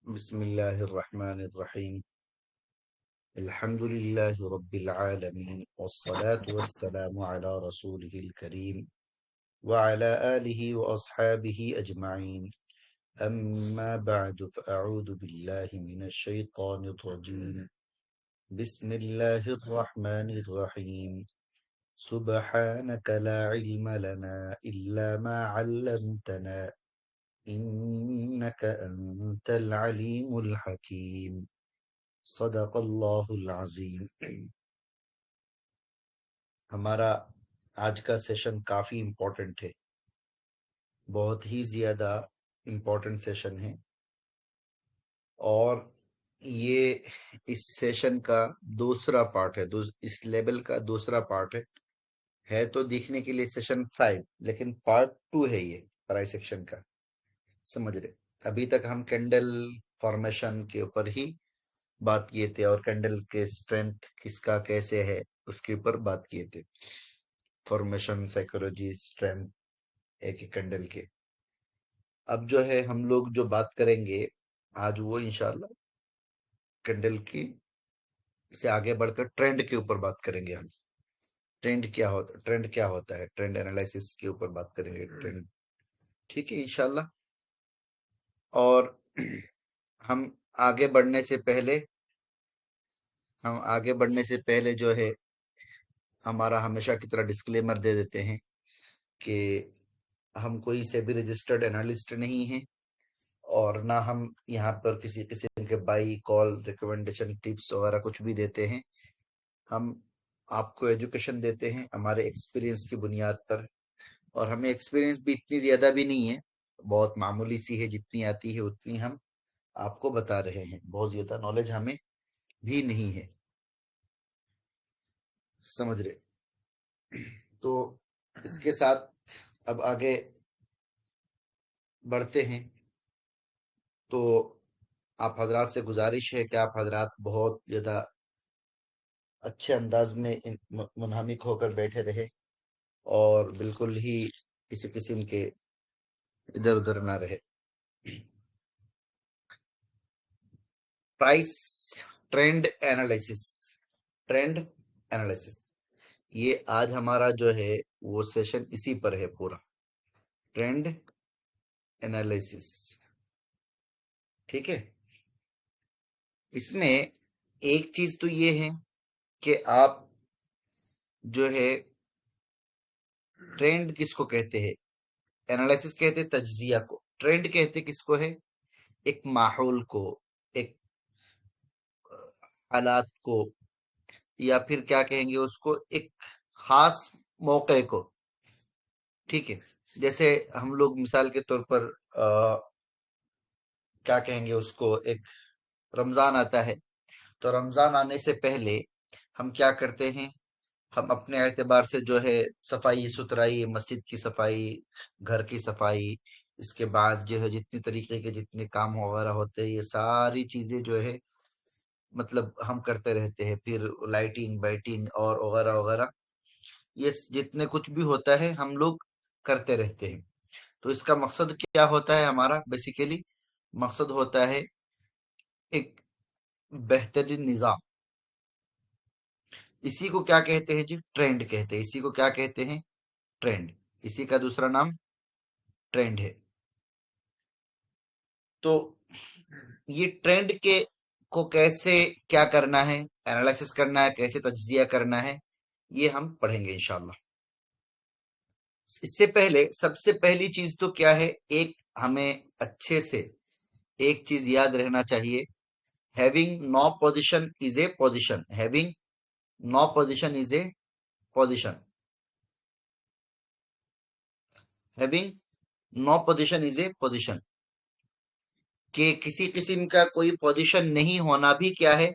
बिस्मिल्लाहिर्रहमानिर्रहीम। अल्हम्दुलिल्लाहि रब्बिल आलमीन वस्सलातु वस्सलामु अला रसूलिहिल करीम व अला आलिहि व अस्हाबिहि अजमाइन। अम्मा बअदु फअऊदु बिल्लाहि मिनश शैतानिर रजीम। बिस्मिल्लाहिर्रहमानिर्रहीम। सुब्हानक ला इल्म लना इल्ला मा अल्लमतना इन्नका अंतल अलीमुल हकीम। सदक़ल्लाहुल अज़ीम। हमारा आज का सेशन काफी इम्पोर्टेंट है, बहुत ही ज्यादा इम्पोर्टेंट सेशन है। और ये इस सेशन का दूसरा पार्ट है, इस लेवल का दूसरा पार्ट है तो दिखने के लिए सेशन 5, लेकिन पार्ट 2 है ये ट्राई सेक्शन का। समझ रहे? अभी तक हम कैंडल फॉर्मेशन के ऊपर ही बात किए थे और कैंडल के स्ट्रेंथ किसका कैसे है उसके ऊपर बात किए थे। फॉर्मेशन, साइकोलॉजी, स्ट्रेंथ एक एक कैंडल के। अब जो है हम लोग जो बात करेंगे आज वो इंशाल्लाह कैंडल की से आगे बढ़कर ट्रेंड के ऊपर बात करेंगे हम। ट्रेंड क्या होता है, ट्रेंड एनालिसिस के ऊपर बात करेंगे। ट्रेंड ठीक है इंशाल्लाह। और हम आगे बढ़ने से पहले जो है हमारा हमेशा की तरह डिस्क्लेमर दे देते हैं कि हम कोई से भी रजिस्टर्ड एनालिस्ट नहीं हैं और ना हम यहाँ पर किसी किस्म के बाई कॉल रिकमेंडेशन टिप्स वगैरह कुछ भी देते हैं। हम आपको एजुकेशन देते हैं हमारे एक्सपीरियंस की बुनियाद पर, और हमें एक्सपीरियंस भी इतनी ज्यादा भी नहीं है, बहुत मामूली सी है, जितनी आती है उतनी हम आपको बता रहे हैं। बहुत ज्यादा नॉलेज हमें भी नहीं है, समझ रहे? तो इसके साथ अब आगे बढ़ते हैं। तो आप हजरात से गुजारिश है कि आप हजरात बहुत ज्यादा अच्छे अंदाज में मुनहमिक होकर बैठे रहे और बिल्कुल ही किसी किस्म के इधर उधर ना रहे। Price trend analysis, trend analysis, ये आज हमारा जो है वो सेशन इसी पर है पूरा, ट्रेंड एनालिसिस। ठीक है। इसमें एक चीज तो ये है कि आप जो है ट्रेंड किसको कहते हैं? एनालिसिस कहते हैं तज्जिया को, ट्रेंड कहते किसको है? एक माहौल को, एक हालात को, या फिर क्या कहेंगे उसको, एक खास मौके को। ठीक है। जैसे हम लोग मिसाल के तौर पर क्या कहेंगे उसको, एक रमजान आता है तो रमजान आने से पहले हम क्या करते हैं, हम अपने एतबार से जो है सफाई सुथराई, मस्जिद की सफाई, घर की सफाई, इसके बाद जो है जितनी तरीके के जितने काम वगैरह होते हैं ये सारी चीजें जो है मतलब हम करते रहते हैं। फिर लाइटिंग बाइटिंग और वगैरह वगैरह, ये जितने कुछ भी होता है हम लोग करते रहते हैं। तो इसका मकसद क्या होता है? हमारा बेसिकली मकसद होता है एक बेहतरीन निजाम। इसी को क्या कहते हैं जी? ट्रेंड कहते हैं। इसी को क्या कहते हैं? ट्रेंड। इसी का दूसरा नाम ट्रेंड है। तो ये ट्रेंड के को कैसे क्या करना है, एनालिसिस करना है, कैसे तज्जिया करना है, ये हम पढ़ेंगे इंशाल्लाह। इससे पहले सबसे पहली चीज तो क्या है, एक हमें अच्छे से एक चीज याद रहना चाहिए। Having no position is a position. Having no position is a position. Having no position is a position, कि किसी किस्म का कोई पोजीशन नहीं होना भी क्या है?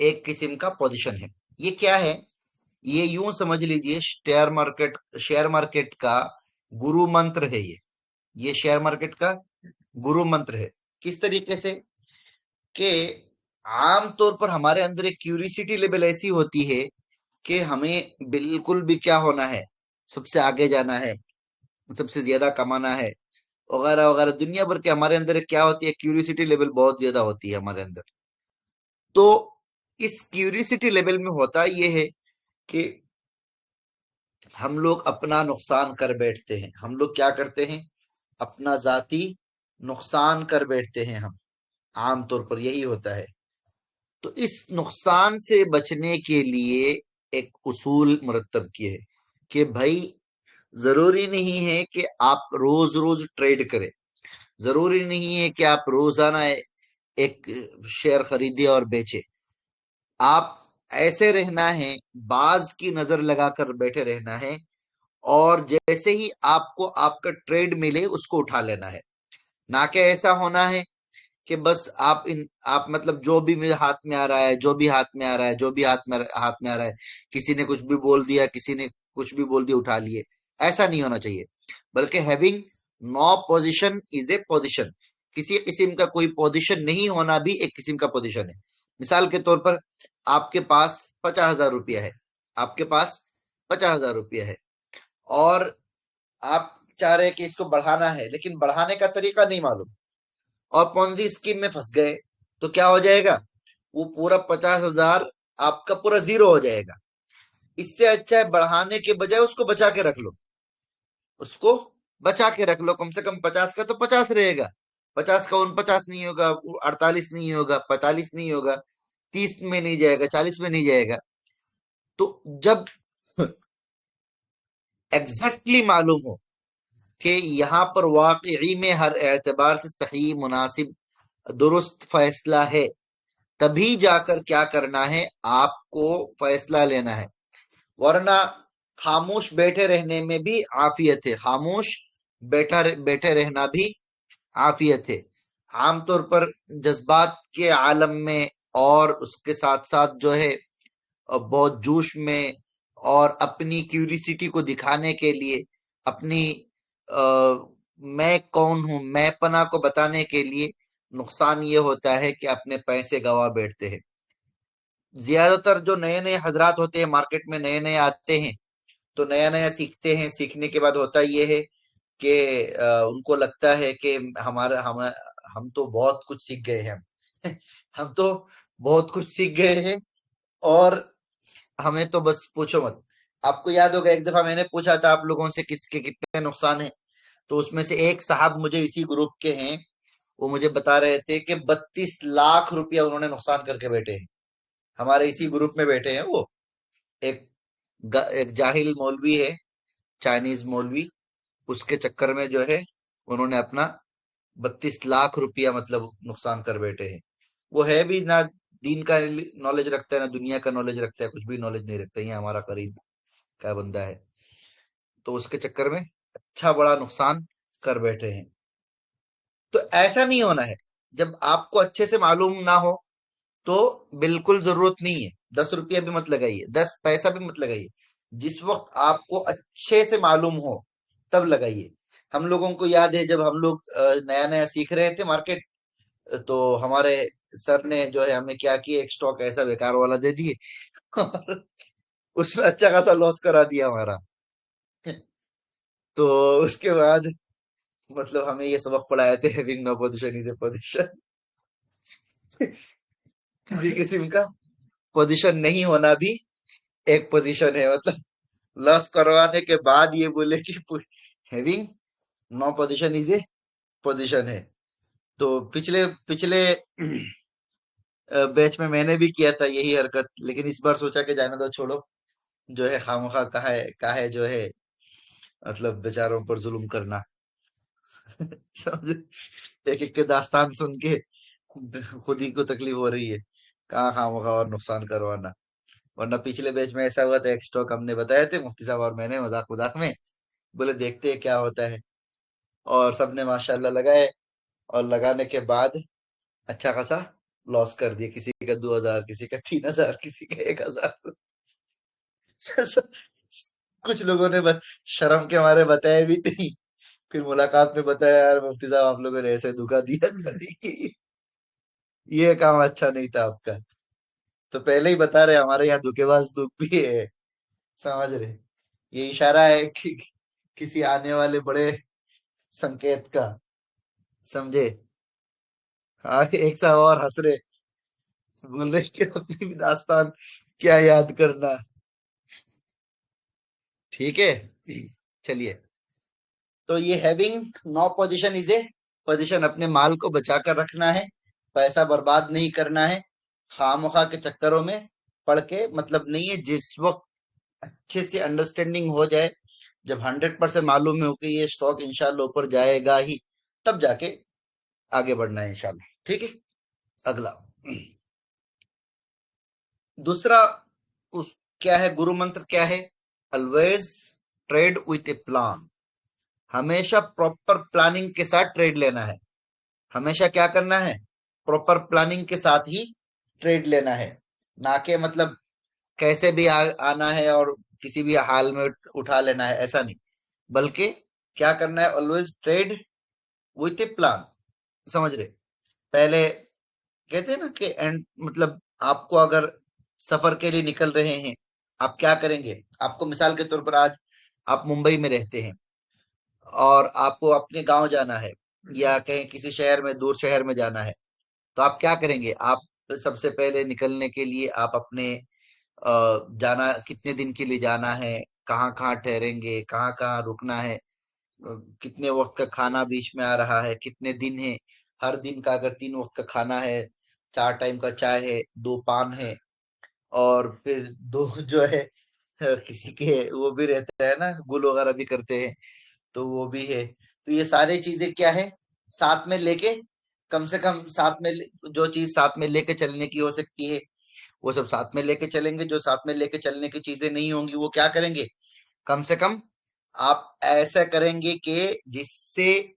एक किस्म का पोजीशन है। ये क्या है? ये यूं समझ लीजिए, शेयर मार्केट का गुरु मंत्र है ये शेयर मार्केट का गुरु मंत्र है। किस तरीके से कि आम तौर पर हमारे अंदर एक क्यूरियोसिटी लेवल ऐसी होती है कि हमें बिल्कुल भी क्या होना है, सबसे आगे जाना है, सबसे ज्यादा कमाना है, वगैरह वगैरह दुनिया भर के हमारे अंदर क्या होती है, क्यूरियोसिटी लेवल बहुत ज्यादा होती है हमारे अंदर। तो इस क्यूरियोसिटी लेवल में होता ये है कि हम लोग अपना नुकसान कर बैठते हैं। हम लोग क्या करते हैं, अपना जाती नुकसान कर बैठते हैं हम। आमतौर पर यही होता है। तो इस नुकसान से बचने के लिए एक उसूल मुरतब किए है कि भाई जरूरी नहीं है कि आप रोज रोज ट्रेड करें। जरूरी नहीं है कि आप रोजाना एक शेयर खरीदे और बेचे। आप ऐसे रहना है, बाज की नजर लगाकर बैठे रहना है, और जैसे ही आपको आपका ट्रेड मिले उसको उठा लेना है। ना कि ऐसा होना है कि बस आप मतलब जो भी मेरे हाथ में आ रहा है, जो भी हाथ में आ रहा है, जो भी हाथ में आ रहा है, किसी ने कुछ भी बोल दिया, किसी ने कुछ भी बोल दिया, उठा लिए। ऐसा नहीं होना चाहिए। बल्कि having no position is a position. किसी किस्म का कोई पोजीशन नहीं होना भी एक किस्म का पोजीशन है। मिसाल के तौर पर आपके पास 50,000 रुपया है। आपके पास 50,000 रुपया है, और आप चाह रहे हैं कि इसको बढ़ाना है, लेकिन बढ़ाने का तरीका नहीं मालूम, और पॉन्जी स्कीम में फंस गए। तो क्या हो जाएगा, वो पूरा 50,000 आपका पूरा जीरो हो जाएगा। इससे अच्छा है बढ़ाने के बजाय उसको बचा के रख लो। उसको बचा के रख लो, कम से कम 50 का तो 50 रहेगा। 50 का 49 नहीं होगा, 48 नहीं होगा, 45 नहीं होगा, 30 में नहीं जाएगा, 40 में नहीं जाएगा। तो जब एग्जैक्टली मालूम हो कि यहाँ पर वाकई में हर एतबार से सही, मुनासिब, दुरुस्त फैसला है, तभी जाकर क्या करना है, आपको फैसला लेना है। वरना खामोश बैठे रहने में भी आफियत है। खामोश बैठे रहना भी आफियत है। आमतौर पर जज्बात के आलम में, और उसके साथ साथ जो है बहुत जोश में, और अपनी क्यूरिसिटी को दिखाने के लिए, अपनी मैं कौन हूं, मैं पना को बताने के लिए, नुकसान ये होता है कि अपने पैसे गवा बैठते हैं। ज्यादातर जो नए नए हजरात होते हैं, मार्केट में नए नए आते हैं, तो नया नया सीखते हैं। सीखने के बाद होता ये है कि उनको लगता है कि हमारा हम तो बहुत कुछ सीख गए हैं। हम हम तो बहुत कुछ सीख गए हैं, और हमें तो बस पूछो मत। आपको याद होगा एक दफा मैंने पूछा था आप लोगों से किसके कितने नुकसान हैं, तो उसमें से एक साहब मुझे इसी ग्रुप के हैं, वो मुझे बता रहे थे कि 32 लाख रुपया उन्होंने नुकसान करके बैठे हैं। हमारे इसी ग्रुप में बैठे हैं वो। एक एक जाहिल मौलवी है, चाइनीज मौलवी, उसके चक्कर में जो है उन्होंने अपना 32 लाख रुपया मतलब नुकसान कर बैठे हैं। वो है भी ना दीन का नॉलेज रखता है, ना दुनिया का नॉलेज रखता है, कुछ भी नॉलेज नहीं रखता। ये हमारा करीब का बंदा है, तो उसके चक्कर में अच्छा बड़ा नुकसान कर बैठे हैं। तो ऐसा नहीं होना है। जब आपको अच्छे से मालूम ना हो, तो बिल्कुल जरूरत नहीं है। 10 रुपया भी मत लगाइए, 10 पैसा भी मत लगाइए। जिस वक्त आपको अच्छे से मालूम हो तब लगाइए। हम लोगों को याद है जब हम लोग नया नया सीख रहे थे मार्केट, तो हमारे सर ने जो है हमें क्या किया, एक स्टॉक ऐसा बेकार वाला दे दिए और उसमें अच्छा खासा लॉस करा दिया हमारा। तो उसके बाद मतलब हमें ये सबक पढ़ाए थे, having no position is a position. किसी किस्म का पोजीशन नहीं होना भी एक पोजीशन है। मतलब लॉस करवाने के बाद ये बोले कि having no position is a position है। तो पिछले पिछले बैच में मैंने भी किया था यही हरकत, लेकिन इस बार सोचा कि जाने दो, छोड़ो। जो है खामखा काहे जो है मतलब बेचारों पर जुल्म करना। समझ, एक एक के दास्तान सुन के खुद ही को तकलीफ हो रही है, कहाँ खामखा और नुकसान करवाना। वरना पिछले बैच में ऐसा हुआ था, एक स्टॉक हमने बताए थे मुफ्ती साहब और मैंने मजाक मजाक में, बोले देखते हैं क्या होता है। और सबने माशाल्लाह लगाए, और लगाने के बाद अच्छा खासा लॉस कर दिया। किसी का 2,000, किसी का 3,000, किसी का 1,000। कुछ लोगों ने शर्म के मारे बताया भी नहीं। फिर मुलाकात में बताया, यार मुफ्ती साहब आप लोगों ने ऐसे धोखा दिया था, देखिए ये काम अच्छा नहीं था आपका। तो पहले ही बता रहे हमारे यहाँ धोखेबाज लोग भी है। समझ रहे, ये इशारा है कि किसी आने वाले बड़े संकेत का। समझे? हाँ, एक सा और हंस रहे, बोल रहे कि अपनी भी दास्तान क्या याद करना। ठीक है, चलिए। तो ये having no position is a position, अपने माल को बचा कर रखना है, पैसा बर्बाद नहीं करना है, खामखा के चक्करों में पड़ के मतलब नहीं है। जिस वक्त अच्छे से अंडरस्टैंडिंग हो जाए, जब 100% मालूम हो कि ये स्टॉक इंशाल्लाह ऊपर जाएगा ही, तब जाके आगे बढ़ना है इंशाल्लाह। ठीक है। अगला, दूसरा, उस क्या है, गुरु मंत्र क्या है? Always trade with a plan. हमेशा प्रॉपर प्लानिंग के साथ ट्रेड लेना है। हमेशा क्या करना है? प्रॉपर प्लानिंग के साथ ही ट्रेड लेना है। ना कि मतलब कैसे भी आना है और किसी भी हाल में उठा लेना है, ऐसा नहीं। बल्कि क्या करना है? Always trade with a plan. समझ रहे? पहले कहते हैं ना कि एंड मतलब आपको अगर सफर के लिए निकल रहे हैं, आप क्या करेंगे? आपको मिसाल के तौर पर आज आप मुंबई में रहते हैं और आपको अपने गांव जाना है या कहीं किसी शहर में, दूर शहर में जाना है, तो आप क्या करेंगे? आप सबसे पहले निकलने के लिए आप अपने जाना कितने दिन के लिए जाना है, कहाँ कहाँ ठहरेंगे, कहाँ कहाँ रुकना है, कितने वक्त का खाना बीच में आ रहा है, कितने दिन है, हर दिन का अगर 3 वक्त का खाना है, 4 टाइम का चाय है, 2 पान है, और फिर दो जो है किसी के वो भी रहता है ना, गुल वगैरह भी करते हैं, तो वो भी है। तो ये सारी चीजें क्या है, साथ में लेके, कम से कम साथ में जो चीज साथ में लेके चलने की हो सकती है, वो सब साथ में लेके चलेंगे। जो साथ में लेके चलने की चीजें नहीं होंगी, वो क्या करेंगे? कम से कम आप ऐसा करेंगे कि जिससे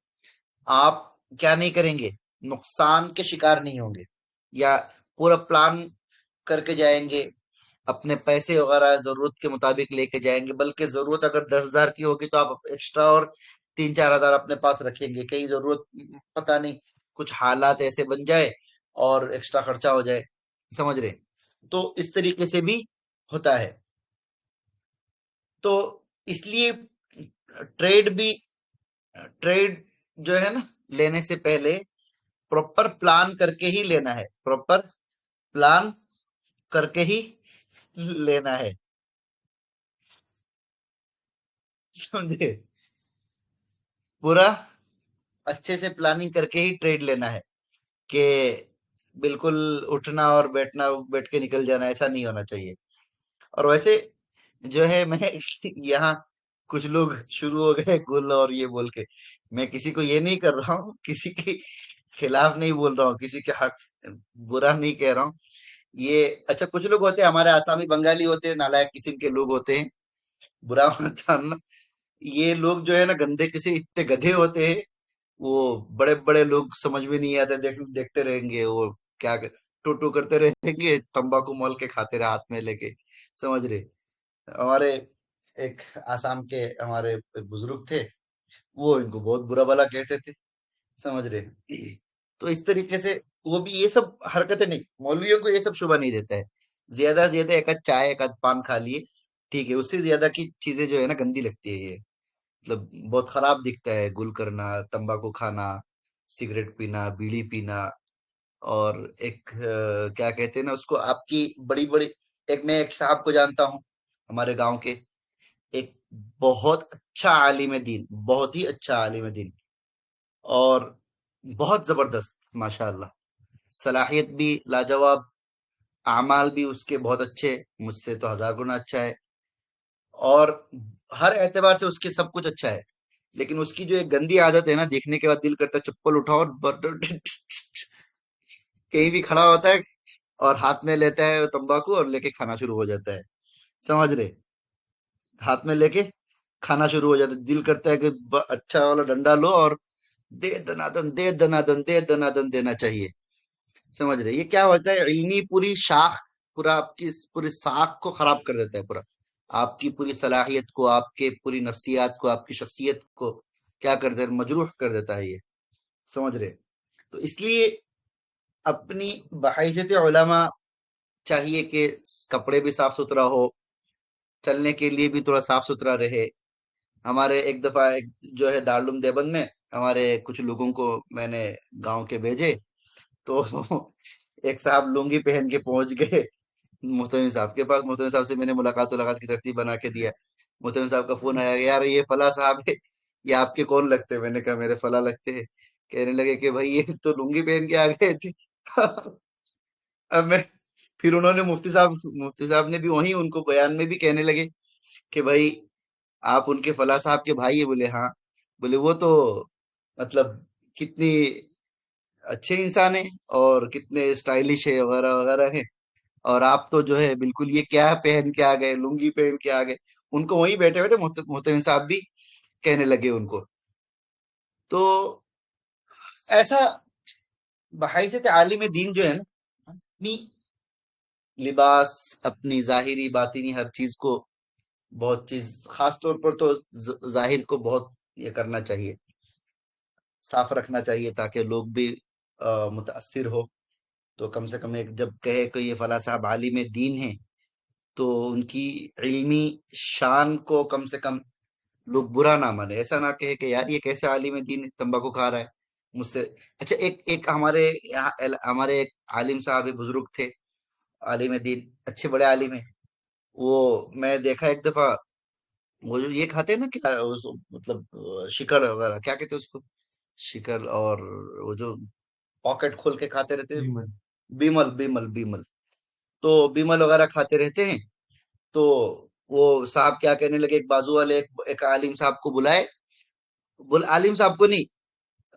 आप क्या नहीं करेंगे, नुकसान के शिकार नहीं होंगे। या पूरा प्लान करके जाएंगे, अपने पैसे वगैरह जरूरत के मुताबिक लेके जाएंगे, बल्कि जरूरत अगर 10,000 की होगी तो आप एक्स्ट्रा और 3-4 हजार अपने पास रखेंगे, कहीं जरूरत पता नहीं कुछ हालात ऐसे बन जाए और एक्स्ट्रा खर्चा हो जाए। समझ रहे? तो इस तरीके से भी होता है। तो इसलिए ट्रेड भी, ट्रेड जो है ना, लेने से पहले प्रॉपर प्लान करके ही लेना है, प्रॉपर प्लान करके ही लेना है। समझे? पूरा अच्छे से प्लानिंग करके ही ट्रेड लेना है, कि बिल्कुल उठना और बैठना, बैठ के निकल जाना, ऐसा नहीं होना चाहिए। और वैसे जो है, मैं यहाँ कुछ लोग शुरू हो गए गुल और ये बोल के, मैं किसी को ये नहीं कर रहा हूँ, किसी के खिलाफ नहीं बोल रहा हूँ, किसी के हक बुरा नहीं कह रहा हूँ। ये अच्छा, कुछ लोग होते हैं हमारे आसामी बंगाली होते हैं, नालायक किस्म के लोग होते हैं, बुरा मत जानना। ये लोग जो है ना, गंदे किसी इतने गधे होते हैं, वो बड़े बड़े लोग समझ में नहीं आते, देखते रहेंगे वो, क्या टू टू करते रहेंगे, तंबाकू मॉल के खाते रहे हाथ में लेके। समझ रहे? हमारे एक आसाम के हमारे एक बुजुर्ग थे, वो इनको बहुत बुरा भला कहते थे। समझ रहे? तो इस तरीके से वो भी ये सब हरकतें नहीं, मौलवियों को ये सब शुभा नहीं देता है। ज्यादा से ज्यादा एक आध चाय, एक आध पान खा लिए, ठीक है। उससे ज्यादा की चीजें जो है ना, गंदी लगती है ये, मतलब बहुत खराब दिखता है, गुल करना, तंबाकू खाना, सिगरेट पीना, बीड़ी पीना। और एक क्या कहते हैं ना उसको, आपकी बड़ी बड़ी, एक मैं एक साहब को जानता हूँ हमारे गांव के, एक बहुत अच्छा आलिम दीन, बहुत ही अच्छा आलिम दीन, और बहुत जबरदस्त, माशाअल्लाह, सलाहियत भी लाजवाब, अमाल भी उसके बहुत अच्छे, मुझसे तो 1000 गुना अच्छा है। और हर एतबार से उसके सब कुछ अच्छा है। लेकिन उसकी जो एक गंदी आदत है ना, देखने के बाद दिल करता है चप्पल उठाओ और कहीं भी खड़ा होता है और हाथ में लेता है तंबाकू और लेके खाना शुरू हो जाता है। समझ रहे? हाथ में लेके खाना शुरू हो जाता है, दिल करता है कि अच्छा वाला डंडा लो और दे दनादन, दे दनादन, दे दनादन देना चाहिए। समझ रहे? ये क्या होता है, इल्मी पूरी शाख, पूरा आपकी पूरी साख को खराब कर देता है, पूरा आपकी पूरी सलाहियत को, आपके पूरी नफ्सियात को, आपकी शख्सियत को क्या कर देता है, मजरूह कर देता है ये। समझ रहे? तो इसलिए अपनी बहैसियत उलमा चाहिए कि कपड़े भी साफ सुथरा हो, चलने के लिए भी थोड़ा साफ सुथरा रहे। हमारे एक दफा एक जो है दारुल उलूम देवबंद में हमारे कुछ लोगों को मैंने गांव के भेजे, तो एक साहब लुंगी पहन के पहुंच गए मोहतमिम साहब के पास। मोहतमिम साहब से मैंने मुलाकात की तरतीब बना के दिया। मोहतमिम साहब का फोन आया, यार ये फला साहब है, ये आपके कौन लगते हैं? मैंने कहा मेरे फला लगते हैं। कहने लगे कि भाई ये तो लुंगी पहन के आ गए थे। अब मैं, फिर उन्होंने मुफ्ती साहब ने भी वहीं उनको बयान में भी कहने लगे कि भाई आप उनके फला साहब के भाई है? बोले हाँ। बोले वो तो मतलब कितनी अच्छे इंसान है और कितने स्टाइलिश है वगैरह वगैरह है, और आप तो जो है बिल्कुल ये क्या पहन के आ गए, लुंगी पहन के आ गए। उनको वहीं बैठे बैठे मोहतमिम साहब भी कहने लगे उनको। तो ऐसा बहैसियत आलिम दीन जो है ना, अपनी लिबास, अपनी जाहिरी बातिनी हर चीज को, बहुत चीज खास तौर पर तो जाहिर को बहुत ये करना चाहिए, साफ रखना चाहिए, ताकि लोग भी मुतासिर हो। तो कम से कम एक जब कहे कि ये फला साहब आलिम दीन है, तो उनकी इल्मी शान को कम से कम लोग बुरा ना माने। ऐसा ना कहे कि यार ये कैसे आलिम दीन है, तंबाकू खा रहा है मुझसे। अच्छा, एक एक हमारे यहाँ हमारे एक आलिम साहब बुजुर्ग थे, आलिम दीन, अच्छे बड़े आलिम है। वो मैं देखा एक दफा, वो जो ये खाते हैं ना, क्या मतलब शिकड़ वगैरह क्या कहते हैं उसको, शिकड़, और वो जो पॉकेट खोल के खाते रहते हैं, बीमल बीमल बीमल। तो बीमल वगैरह खाते रहते हैं। तो वो साहब क्या कहने लगे, एक बाजू वाले एक आलिम साहब को बुलाए। बोल आलिम साहब को नहीं,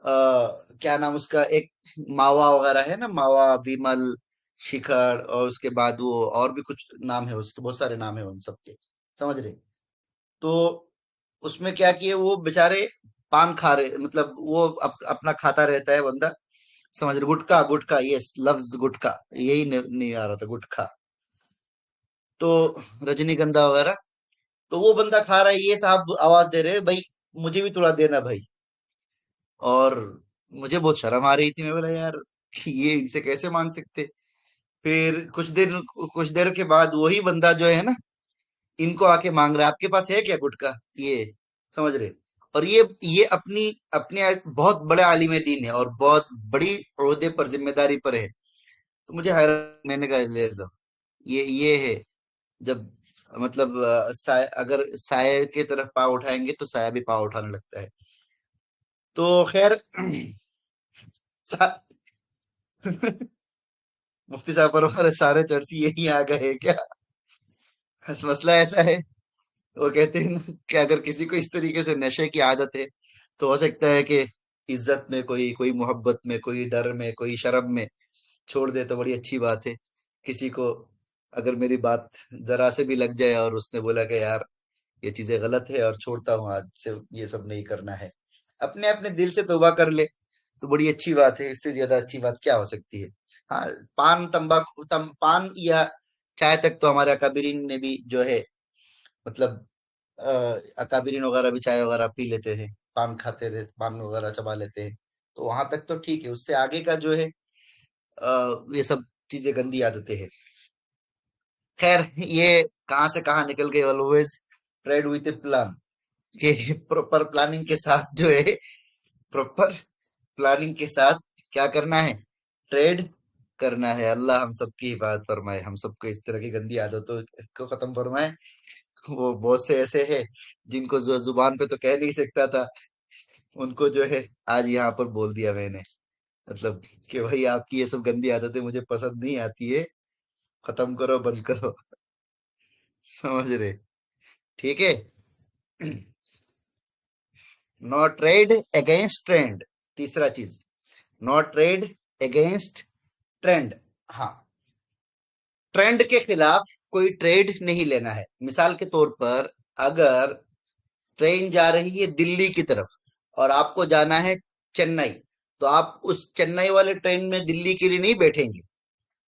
क्या नाम उसका, एक मावा वगैरह है ना, मावा, विमल, शिखर, और उसके बाद वो और भी कुछ नाम है उसके, बहुत सारे नाम है उन सबके, समझ रहे? तो उसमें क्या किए वो बेचारे, पान खा रहे, मतलब वो अपना खाता रहता है बंदा, समझ रहे? गुटखा, गुटखा, ये लफ्ज गुटखा, यही नहीं आ रहा था, गुटखा। तो रजनीगंधा वगैरह, तो वो बंदा खा रहा है, ये साहब आवाज दे रहे, भाई मुझे भी थोड़ा देना भाई। और मुझे बहुत शर्म आ रही थी, मैं बोला यार ये इनसे कैसे मांग सकते। फिर कुछ देर के बाद वही बंदा जो है ना, इनको आके मांग रहा है, आपके पास है क्या गुटखा, ये, समझ रहे? और ये अपनी अपने बहुत बड़े आलिम दीन है और बहुत बड़ी ओहदे पर, जिम्मेदारी पर है। तो मुझे हैरान, मैंने कहा ले दो, ये है जब मतलब अगर साय की तरफ पाँव उठाएंगे तो साया भी पाँव उठाने लगता है। तो खैर सा- मुफ्ती साहब पर हमारे सारे चर्ची यही आ गए क्या? बस मसला ऐसा है, वो कहते हैं ना कि अगर किसी को इस तरीके से नशे की आदत है, तो हो सकता है कि इज्जत में कोई, कोई मोहब्बत में, कोई डर में, कोई शर्म में छोड़ दे, तो बड़ी अच्छी बात है। किसी को अगर मेरी बात जरा से भी लग जाए और उसने बोला कि यार ये चीजें गलत है और छोड़ता हूँ आज से, ये सब नहीं करना है, अपने अपने दिल से तौबा कर ले, तो बड़ी अच्छी बात है। इससे ज्यादा अच्छी बात क्या हो सकती है? हाँ, पान, तंबाकू, पान या चाय तक तो हमारे अकाबिरीन ने भी जो है, मतलब अकाबिरीन वगैरह भी चाय वगैरह पी लेते हैं, पान खाते रहे, पान वगैरह चबा लेते हैं। तो वहां तक तो ठीक है, उससे आगे का जो है ये सब चीजें गंदी आदतें हैं। खैर, ये कहाँ से कहाँ निकल गए। Always trade with a plan, कि प्रॉपर प्लानिंग के साथ जो है, प्रॉपर प्लानिंग के साथ क्या करना है, ट्रेड करना है। अल्लाह हम सबकी हिफाजत फरमाए, हम सबको इस तरह की गंदी आदतों को खत्म फरमाए। वो बहुत से ऐसे हैं जिनको जो जुबान पे तो कह नहीं सकता था, उनको जो है आज यहाँ पर बोल दिया मैंने, मतलब कि भाई आपकी ये सब गंदी आदतें मुझे पसंद नहीं आती है, खत्म करो, बंद करो। समझ रहे? ठीक है। नॉट ट्रेड अगेंस्ट ट्रेंड, तीसरा चीज, नॉट ट्रेड अगेंस्ट ट्रेंड। हाँ, ट्रेंड के खिलाफ कोई ट्रेड नहीं लेना है। मिसाल के तौर पर, अगर ट्रेन जा रही है दिल्ली की तरफ और आपको जाना है चेन्नई, तो आप उस चेन्नई वाले ट्रेन में दिल्ली के लिए नहीं बैठेंगे।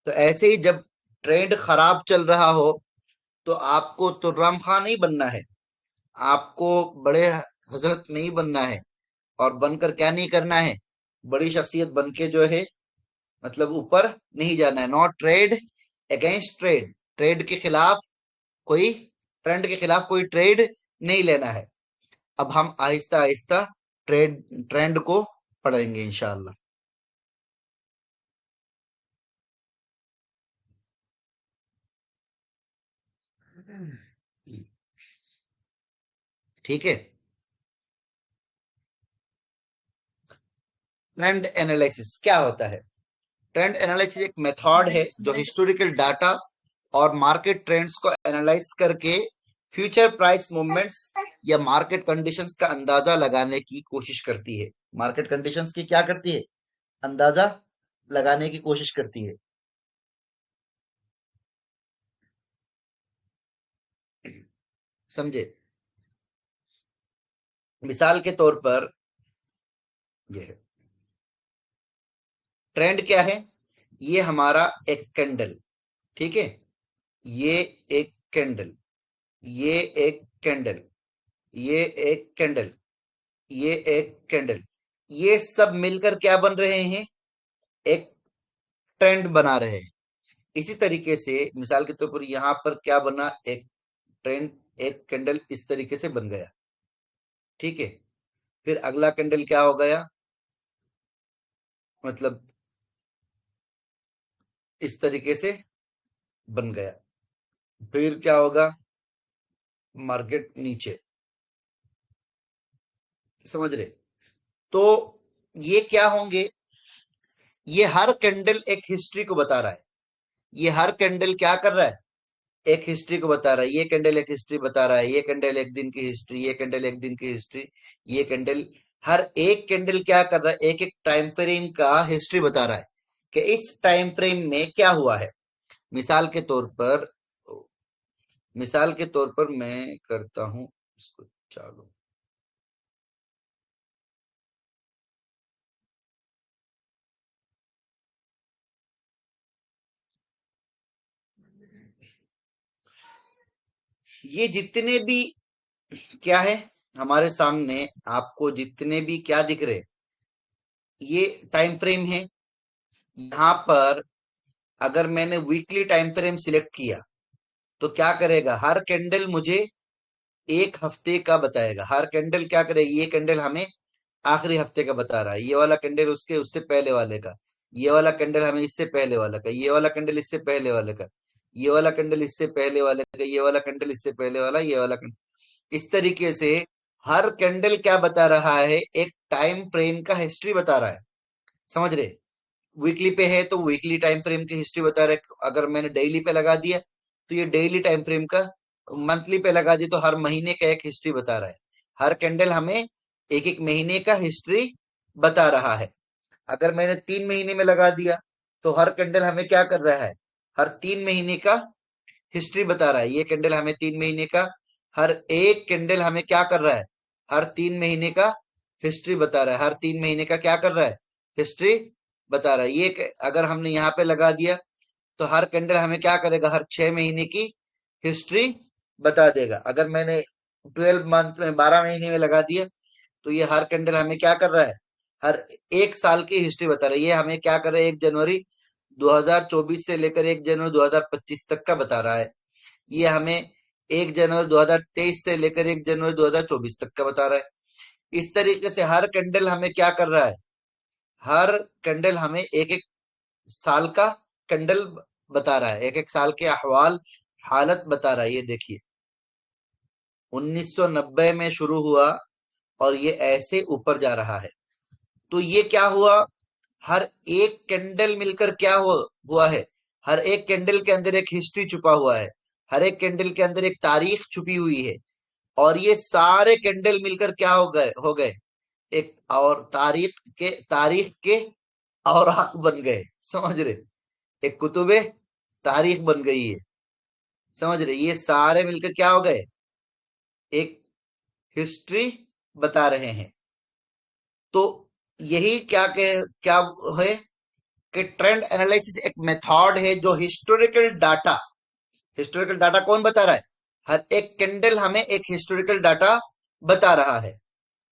तो ऐसे ही जब ट्रेंड खराब चल रहा हो, तो आपको तुर्राम खां नहीं बनना है, आपको बड़े हजरत नहीं बनना है, और बनकर क्या नहीं करना है, बड़ी शख्सियत बन के जो है, मतलब ऊपर नहीं जाना है। Not trade against trade, trade के खिलाफ कोई, ट्रेंड के खिलाफ कोई ट्रेड नहीं लेना है। अब हम आहिस्ता आहिस्ता ट्रेंड को पढ़ेंगे इंशाल्लाह। ठीक है। ट्रेंड एनालिसिस क्या होता है? ट्रेंड एनालिसिस एक मेथड है जो हिस्टोरिकल डाटा और मार्केट ट्रेंड्स को एनालाइज करके फ्यूचर प्राइस मूवमेंट्स या मार्केट कंडीशंस का अंदाजा लगाने की कोशिश करती है। मार्केट कंडीशंस की क्या करती है? अंदाजा लगाने की कोशिश करती है। समझे? मिसाल के तौर पर ये है, ट्रेंड क्या है? ये हमारा एक कैंडल, ठीक है, ये एक कैंडल, ये एक कैंडल, ये एक कैंडल, ये एक कैंडल, ये सब मिलकर क्या बन रहे हैं? एक ट्रेंड बना रहे हैं। इसी तरीके से मिसाल के तौर पर यहां पर क्या बना? एक ट्रेंड, एक कैंडल इस तरीके से बन गया, ठीक है। फिर अगला कैंडल क्या हो गया? मतलब इस तरीके से बन गया। फिर क्या होगा? मार्केट नीचे। समझ रहे? तो ये क्या होंगे? ये हर कैंडल एक हिस्ट्री को बता रहा है। ये हर कैंडल क्या कर रहा है? एक हिस्ट्री को बता रहा है। ये कैंडल एक हिस्ट्री बता रहा है, ये कैंडल एक दिन की हिस्ट्री, ये कैंडल एक दिन की हिस्ट्री, ये कैंडल, हर एक कैंडल क्या कर रहा है? एक एक टाइम फ्रेम का हिस्ट्री बता रहा है कि इस टाइम फ्रेम में क्या हुआ है। मिसाल के तौर पर, मिसाल के तौर पर मैं करता हूं इसको चालू। ये जितने भी क्या है हमारे सामने, आपको जितने भी क्या दिख रहे, ये टाइम फ्रेम है। यहाँ पर अगर मैंने वीकली टाइम फ्रेम सिलेक्ट किया तो क्या करेगा? हर कैंडल मुझे एक हफ्ते का बताएगा। हर कैंडल क्या करेगी? ये कैंडल हमें आखिरी हफ्ते का बता रहा है, ये वाला कैंडल उसके उससे पहले वाले का, ये वाला कैंडल हमें इससे पहले वाला का, ये वाला कैंडल इससे पहले वाले का, ये वाला कैंडल इससे पहले वाले का, ये वाला कैंडल इससे पहले वाला, ये वाला कैंडल। इस तरीके से हर कैंडल क्या बता रहा है? एक टाइम फ्रेम का हिस्ट्री बता रहा है। समझ रहे? वीकली पे है तो वीकली टाइम फ्रेम की हिस्ट्री बता रहा है। अगर मैंने डेली पे लगा दिया तो ये डेली टाइम फ्रेम का, मंथली पे लगा दी तो हर महीने का एक हिस्ट्री बता रहा है। हर कैंडल हमें एक एक महीने का हिस्ट्री बता रहा है। अगर मैंने 3 महीने में लगा दिया तो हर कैंडल हमें क्या कर रहा है? हर 3 महीने का हिस्ट्री बता रहा है। ये कैंडल हमें 3 महीने का, हर एक कैंडल हमें क्या कर रहा है? हर 3 महीने का हिस्ट्री बता रहा है। हर 3 महीने का क्या कर रहा है? हिस्ट्री बता रहा है। ये अगर हमने यहाँ पे लगा दिया तो हर कैंडल हमें क्या करेगा? हर 6 महीने की हिस्ट्री बता देगा। अगर मैंने 12 मंथ में 12 महीने में लगा दिया तो ये हर कैंडल हमें क्या कर रहा है? हर एक साल की हिस्ट्री बता रहा है। ये हमें क्या कर रहा है? 1 जनवरी 2024 से लेकर 1 जनवरी 2025 तक का बता रहा है। ये हमें 1 जनवरी 2023 से लेकर 1 जनवरी 2024 तक का बता रहा है। इस तरीके से हर कैंडल हमें क्या कर रहा है? हर कैंडल हमें एक एक साल का कैंडल बता रहा है, एक एक साल के अहवाल, हालत बता रहा है। ये देखिए 1990 में शुरू हुआ और ये ऐसे ऊपर जा रहा है। तो ये क्या हुआ? हर एक कैंडल मिलकर क्या हुआ है? हर एक कैंडल के अंदर एक हिस्ट्री छुपा हुआ है। हर एक कैंडल के अंदर एक तारीख छुपी हुई है। और ये सारे कैंडल मिलकर क्या हो गए? एक और तारीख के औराक बन गए। समझ रहे? एक कुतुबे तारीख बन गई है। समझ रहे? ये सारे मिलकर क्या हो गए? एक हिस्ट्री बता रहे हैं। तो यही क्या है कि ट्रेंड एनालिसिस एक मेथड है जो हिस्टोरिकल डाटा कौन बता रहा है? हर एक कैंडल हमें एक हिस्टोरिकल डाटा बता रहा है।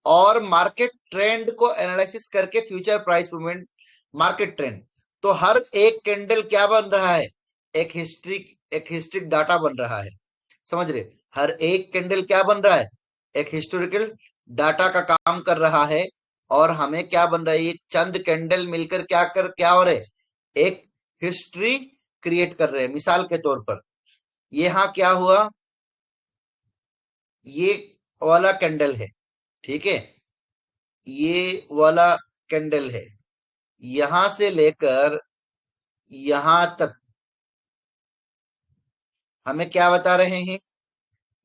और मार्केट ट्रेंड को एनालिसिस करके future price movement, market trend, तो हर एक कैंडल क्या बन रहा है? एक हिस्ट्रिक डाटा बन रहा है। समझ रहे? हर एक कैंडल क्या बन रहा है? एक हिस्टोरिकल डाटा का काम कर रहा है, और हमें क्या बन रहा है, ये चंद कैंडल मिलकर क्या हो रहे हैं, एक हिस्ट्री क्रिएट कर रहे हैं। मिसाल के तौर पर यहाँ क्या हुआ, ये वाला कैंडल है, ठीक है, ये वाला कैंडल है, यहां से लेकर यहां तक हमें क्या बता रहे हैं,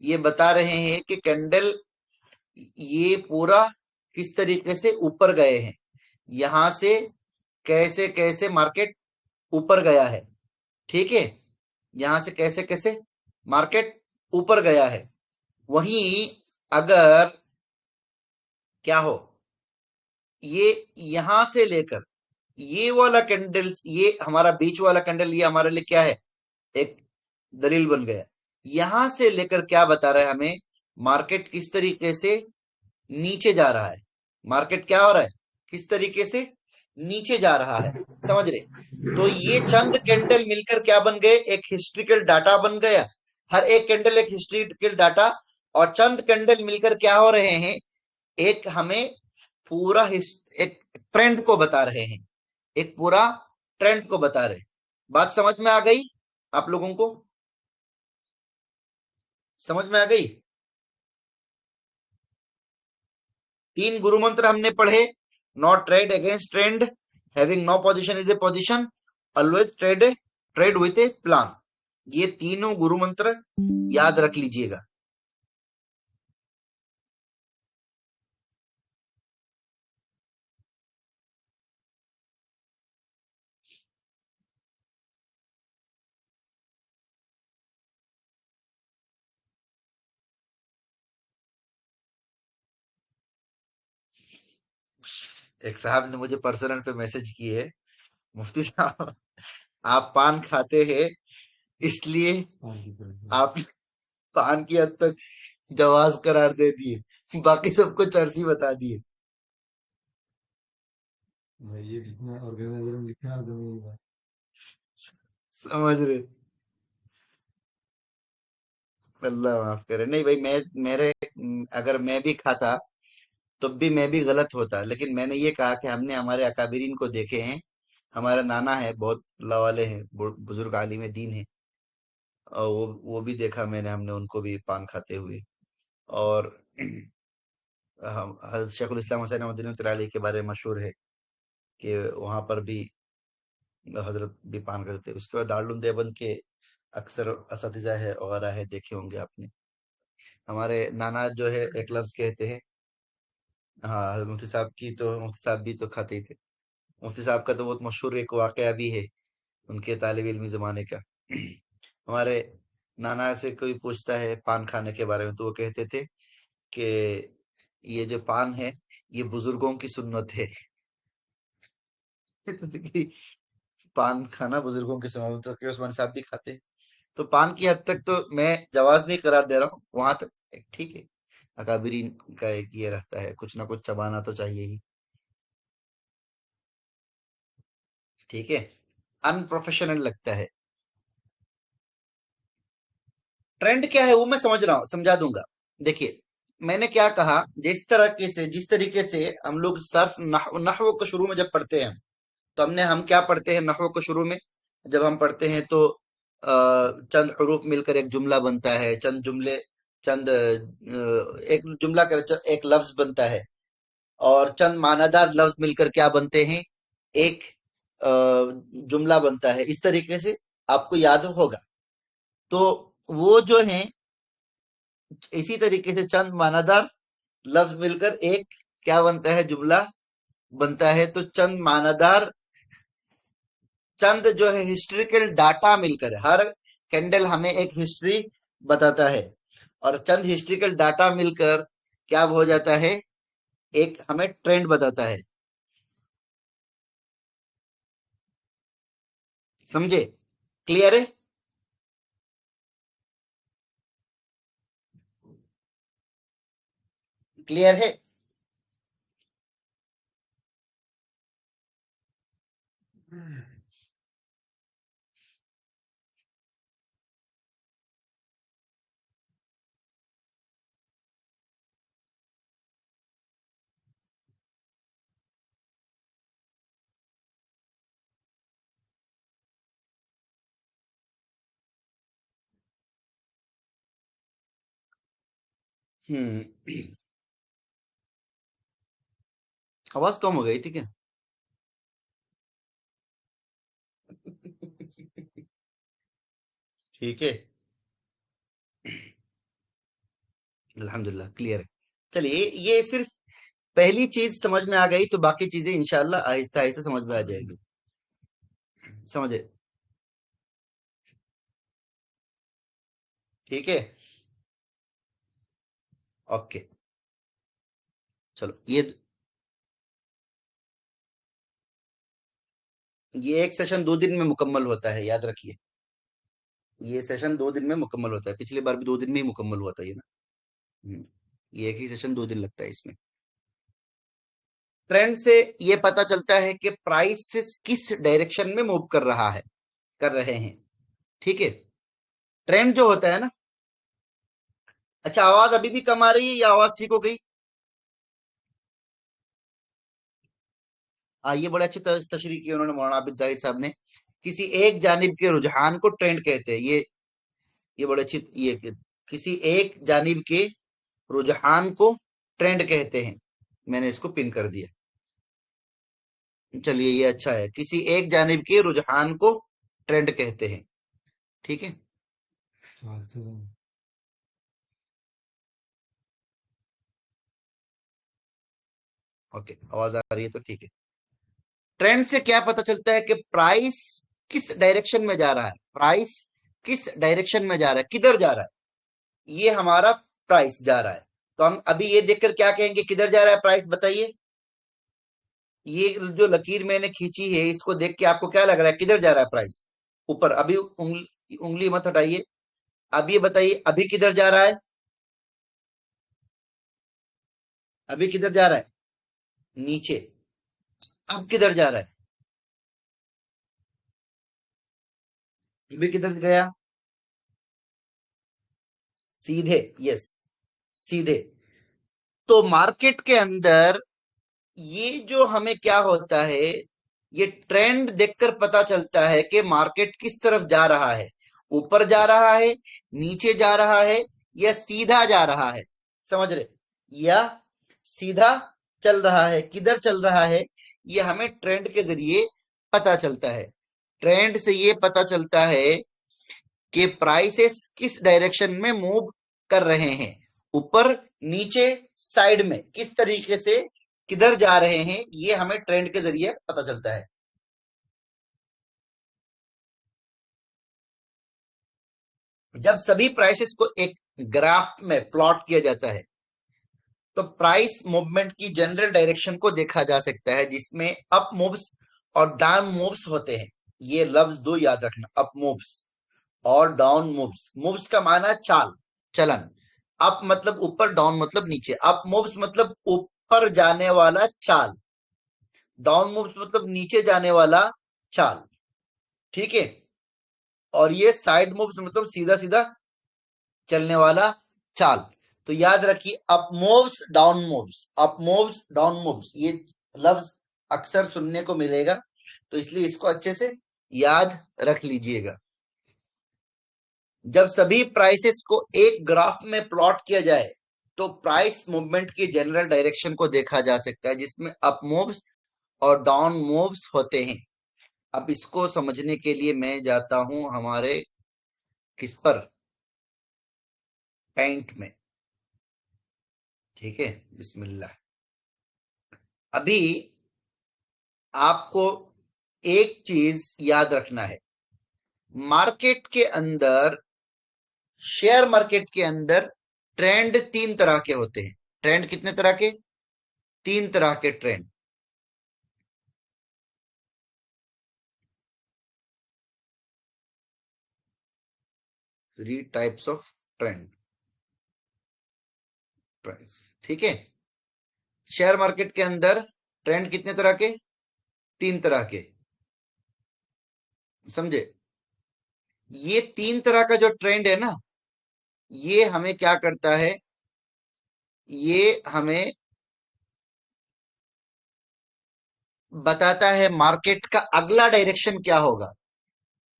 ये बता रहे हैं कि कैंडल ये पूरा किस तरीके से ऊपर गए हैं, यहां से कैसे कैसे मार्केट ऊपर गया है, ठीक है, यहां से कैसे कैसे मार्केट ऊपर गया है। वहीं अगर क्या हो, ये यहां से लेकर ये वाला कैंडल्स, ये हमारा बीच वाला कैंडल, ये हमारे लिए क्या है, एक दलील बन गया। यहां से लेकर क्या बता रहा है हमें, मार्केट किस तरीके से नीचे जा रहा है, मार्केट क्या हो रहा है, किस तरीके से नीचे जा रहा है, समझ रहे। तो ये चंद कैंडल मिलकर क्या बन गए, एक हिस्ट्रिकल डाटा बन गया। हर एक कैंडल एक हिस्ट्रिकल डाटा, और चंद कैंडल मिलकर क्या हो रहे हैं, एक हमें पूरा एक ट्रेंड को बता रहे हैं, एक पूरा ट्रेंड को बता रहे। बात समझ में आ गई आप लोगों को, समझ में आ गई। तीन गुरु मंत्र हमने पढ़े, not trade against trend, having no position is a position, always trade with a plan. ये तीनों गुरु मंत्र याद रख लीजिएगा। एक साहब ने मुझे पर्सनल पे मैसेज किए, मुफ्ती साहब आप पान खाते हैं, इसलिए आप पान की हद तक जवाज करार दे दिए, बाकी सबको चर्सी बता दिए। समझ रहे। अल्लाह माफ करे। नहीं भाई, मैं मेरे अगर मैं भी खाता तब भी मैं भी गलत होता, लेकिन मैंने ये कहा कि हमने हमारे अकाबिरीन को देखे हैं। हमारा नाना है, बहुत अल्लाह वाले हैं, बुजुर्ग आलिम दीन है, और वो भी देखा मैंने, हमने उनको भी पान खाते हुए। और हम हज़रत शेखुल इस्लाम हुसैन अहमद के बारे में मशहूर है कि वहां पर भी हजरत भी पान करते। उसके बाद दारुल देवबंद के अक्सर असातिज़ा है वगैरह है, देखे होंगे आपने। हमारे नाना जो है एक लफ्ज कहते हैं। हाँ, हज़रत मुफ्ती साहब की तो मुफ्ती साहब भी तो खाते ही थे। मुफ्ती साहब का तो बहुत मशहूर एक वाकया भी है, उनके तालिब इल्मी ज़माने का। हमारे नाना से कोई पूछता है पान खाने के बारे में, तो वो कहते थे कि ये जो पान है, ये बुजुर्गों की सुन्नत है। कि पान खाना बुजुर्गों की सुन्नत, तो कि उस्मान साहब भी खाते हैं। तो पान की हद तक तो मैं जवाज नहीं करार दे रहा हूँ, वहां तक ठीक है। अकाबरीन का एक ये रहता है, कुछ ना कुछ चबाना तो चाहिए ही, ठीक है। अनप्रोफेशनल लगता है। ट्रेंड क्या है वो मैं समझ रहा हूँ, समझा दूंगा। देखिए, मैंने क्या कहा, जिस तरीके से हम लोग सर्फ नहव को शुरू में जब पढ़ते हैं, तो हम क्या पढ़ते हैं नहव को शुरू में, जब हम पढ़ते हैं तो चंद हरूफ मिलकर एक जुमला बनता है, एक जुमला कर एक लफ्ज बनता है, और चंद मानादार लफ्ज मिलकर क्या बनते हैं, एक अ, जुमला बनता है, इस तरीके से आपको याद होगा। तो वो जो है, इसी तरीके से चंद मानादार लफ्ज मिलकर एक क्या बनता है, जुमला बनता है। तो चंद जो है हिस्ट्रिकल डाटा मिलकर, हर कैंडल हमें एक हिस्ट्री बताता है, और चंद हिस्ट्रिकल डाटा मिलकर क्या हो जाता है, एक हमें ट्रेंड बताता है। समझे, क्लियर है। क्लियर है। हम्म। आवाज कम हो गई थी क्या? ठीक है। अल्हम्दुलिल्लाह क्लियर है। चलिए, ये सिर्फ पहली चीज समझ में आ गई तो बाकी चीजें इंशाल्लाह आहिस्ता आहिस्ता समझ में आ जाएगी। समझे? ठीक है। ओके। चलो, ये एक सेशन 2 दिन में मुकम्मल होता है, याद रखिए। ये सेशन 2 दिन में मुकम्मल होता है, पिछली बार भी 2 दिन में ही मुकम्मल हुआ था ये ना। हम्म, ये एक ही सेशन 2 दिन लगता है इसमें। ट्रेंड से ये पता चलता है कि प्राइसेस किस डायरेक्शन में मूव कर रहे हैं। ठीक है। ट्रेंड जो होता है ना। अच्छा, आवाज अभी भी कम आ रही है या आवाज ठीक हो गई? हाँ, ये बड़े अच्छे तशरीह की उन्होंने मौलाना आबिद जाहिद साहब ने। किसी एक जानिब के रुझान को ट्रेंड कहते हैं। ये बड़े अच्छी ये किसी एक जानिब के रुझान को ट्रेंड कहते हैं। मैंने इसको पिन कर दिया। चलिए, ये अच्छा है, किसी एक जानिब के रुझान को ट्रेंड कहते हैं। ठीक है। ओके, आवाज आ रही है तो ठीक है। ट्रेंड से क्या पता चलता है कि प्राइस किस डायरेक्शन में जा रहा है। प्राइस किस डायरेक्शन में जा रहा है, किधर जा रहा है, ये हमारा प्राइस जा रहा है। तो हम अभी ये देखकर क्या कहेंगे, किधर जा रहा है प्राइस, बताइए। ये जो लकीर मैंने खींची है, इसको देख के आपको क्या लग रहा है, किधर जा रहा है प्राइस? ऊपर। अभी उंगली उंगली मत हटाइए। अब ये बताइए, अभी किधर जा रहा है? अभी किधर जा रहा है? नीचे। अब किधर जा रहा है? अभी किधर गया? सीधे। यस, सीधे। तो मार्केट के अंदर ये जो हमें क्या होता है, ये ट्रेंड देखकर पता चलता है कि मार्केट किस तरफ जा रहा है। ऊपर जा रहा है, नीचे जा रहा है, या सीधा जा रहा है। समझ रहे? या सीधा चल रहा है, किधर चल रहा है, ये हमें ट्रेंड के जरिए पता चलता है। ट्रेंड से ये पता चलता है कि प्राइसेस किस डायरेक्शन में मूव कर रहे हैं। ऊपर, नीचे, साइड में किस तरीके से किधर जा रहे हैं, ये हमें ट्रेंड के जरिए पता चलता है। जब सभी प्राइसेस को एक ग्राफ में प्लॉट किया जाता है तो प्राइस मूवमेंट की जनरल डायरेक्शन को देखा जा सकता है, जिसमें अप मूव्स और डाउन मूव्स होते हैं। ये लफ्ज दो याद रखना, अप मूव्स और डाउन मूव्स। मूव्स का माना है चाल, चलन। अप मतलब ऊपर, डाउन मतलब नीचे। अप मूव्स मतलब ऊपर जाने वाला चाल, डाउन मूव्स मतलब नीचे जाने वाला चाल। ठीक है। और ये साइड मूव्स मतलब सीधा सीधा चलने वाला चाल। तो याद रखिए, up moves down moves, up moves down moves, ये लफ्ज अक्सर सुनने को मिलेगा, तो इसलिए इसको अच्छे से याद रख लीजिएगा। जब सभी प्राइसेस को एक ग्राफ में प्लॉट किया जाए तो प्राइस मूवमेंट की जनरल डायरेक्शन को देखा जा सकता है, जिसमें अप मूव्स और डाउन मूव्स होते हैं। अब इसको समझने के लिए मैं जाता हूं हमारे किस पर, पेंट में। ठीक है। बिस्मिल्लाह। अभी आपको एक चीज याद रखना है। मार्केट के अंदर, शेयर मार्केट के अंदर ट्रेंड 3 तरह के होते हैं। ट्रेंड कितने तरह के? 3 तरह के trend. 3 types of trend, price. ठीक है। शेयर मार्केट के अंदर ट्रेंड कितने तरह के? 3 तरह के। समझे? ये 3 तरह का जो ट्रेंड है ना, ये हमें क्या करता है, ये हमें बताता है मार्केट का अगला डायरेक्शन क्या होगा।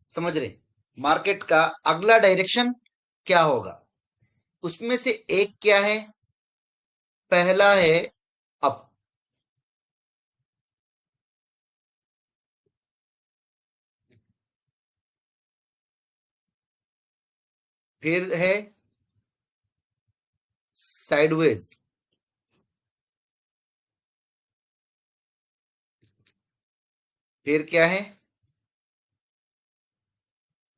समझ रहे? मार्केट का अगला डायरेक्शन क्या होगा। उसमें से एक क्या है, पहला है अप, फिर है साइडवेज, फिर क्या है,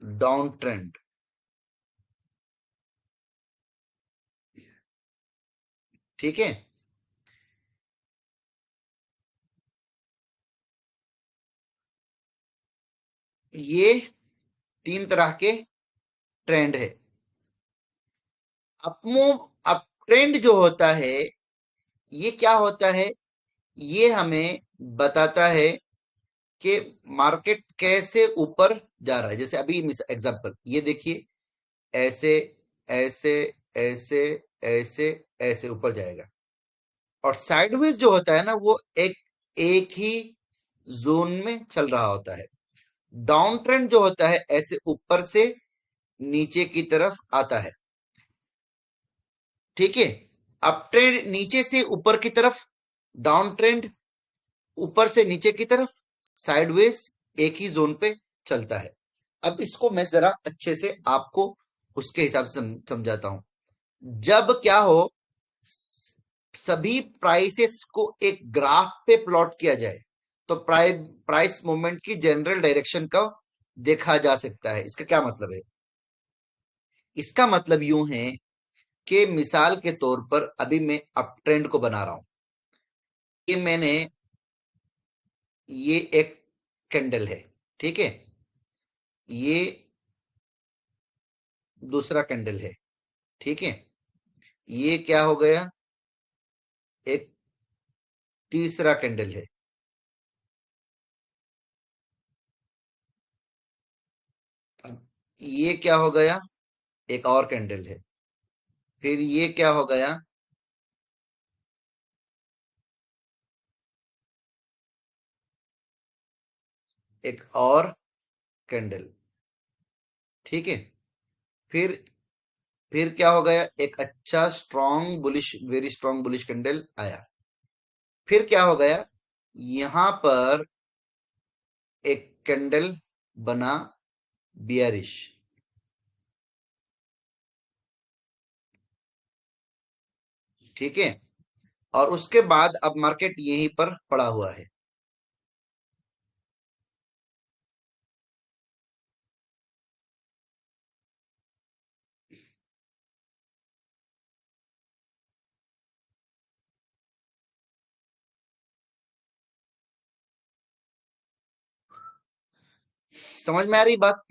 डाउन ट्रेंड। ठीक है, ये तीन तरह के ट्रेंड है। अपमूव, अप ट्रेंड जो होता है, ये क्या होता है, ये हमें बताता है कि मार्केट कैसे ऊपर जा रहा है। जैसे अभी एग्जांपल ये देखिए, ऐसे ऐसे ऐसे ऐसे ऐसे ऊपर जाएगा। और साइडवेज जो होता है ना, वो एक एक ही जोन में चल रहा होता है। डाउन ट्रेंड जो होता है, ऐसे ऊपर से नीचे की तरफ आता है। ठीक है, अप ट्रेंड नीचे से ऊपर की तरफ, डाउन ट्रेंड ऊपर से नीचे की तरफ, साइडवेज एक ही जोन पे चलता है। अब इसको मैं जरा अच्छे से आपको उसके हिसाब से समझाता हूं। जब क्या हो, सभी प्राइसेस को एक ग्राफ पे प्लॉट किया जाए, तो प्राइस मूवमेंट की जनरल डायरेक्शन का देखा जा सकता है। इसका क्या मतलब है? इसका मतलब यूं है कि मिसाल के तौर पर अभी मैं अप ट्रेंड को बना रहा हूं। ये मैंने, ये एक कैंडल है, ठीक है, ये दूसरा कैंडल है, ठीक है, ये क्या हो गया, एक तीसरा कैंडल है। अब ये क्या हो गया, एक और कैंडल है। फिर ये क्या हो गया, एक और कैंडल। ठीक है, फिर फिर क्या हो गया, एक अच्छा strong bullish, very strong bullish candle आया। फिर क्या हो गया, यहां पर एक कैंडल बना बियरिश। ठीक है, और उसके बाद अब मार्केट यहीं पर पड़ा हुआ है। समझ में आ रही बात?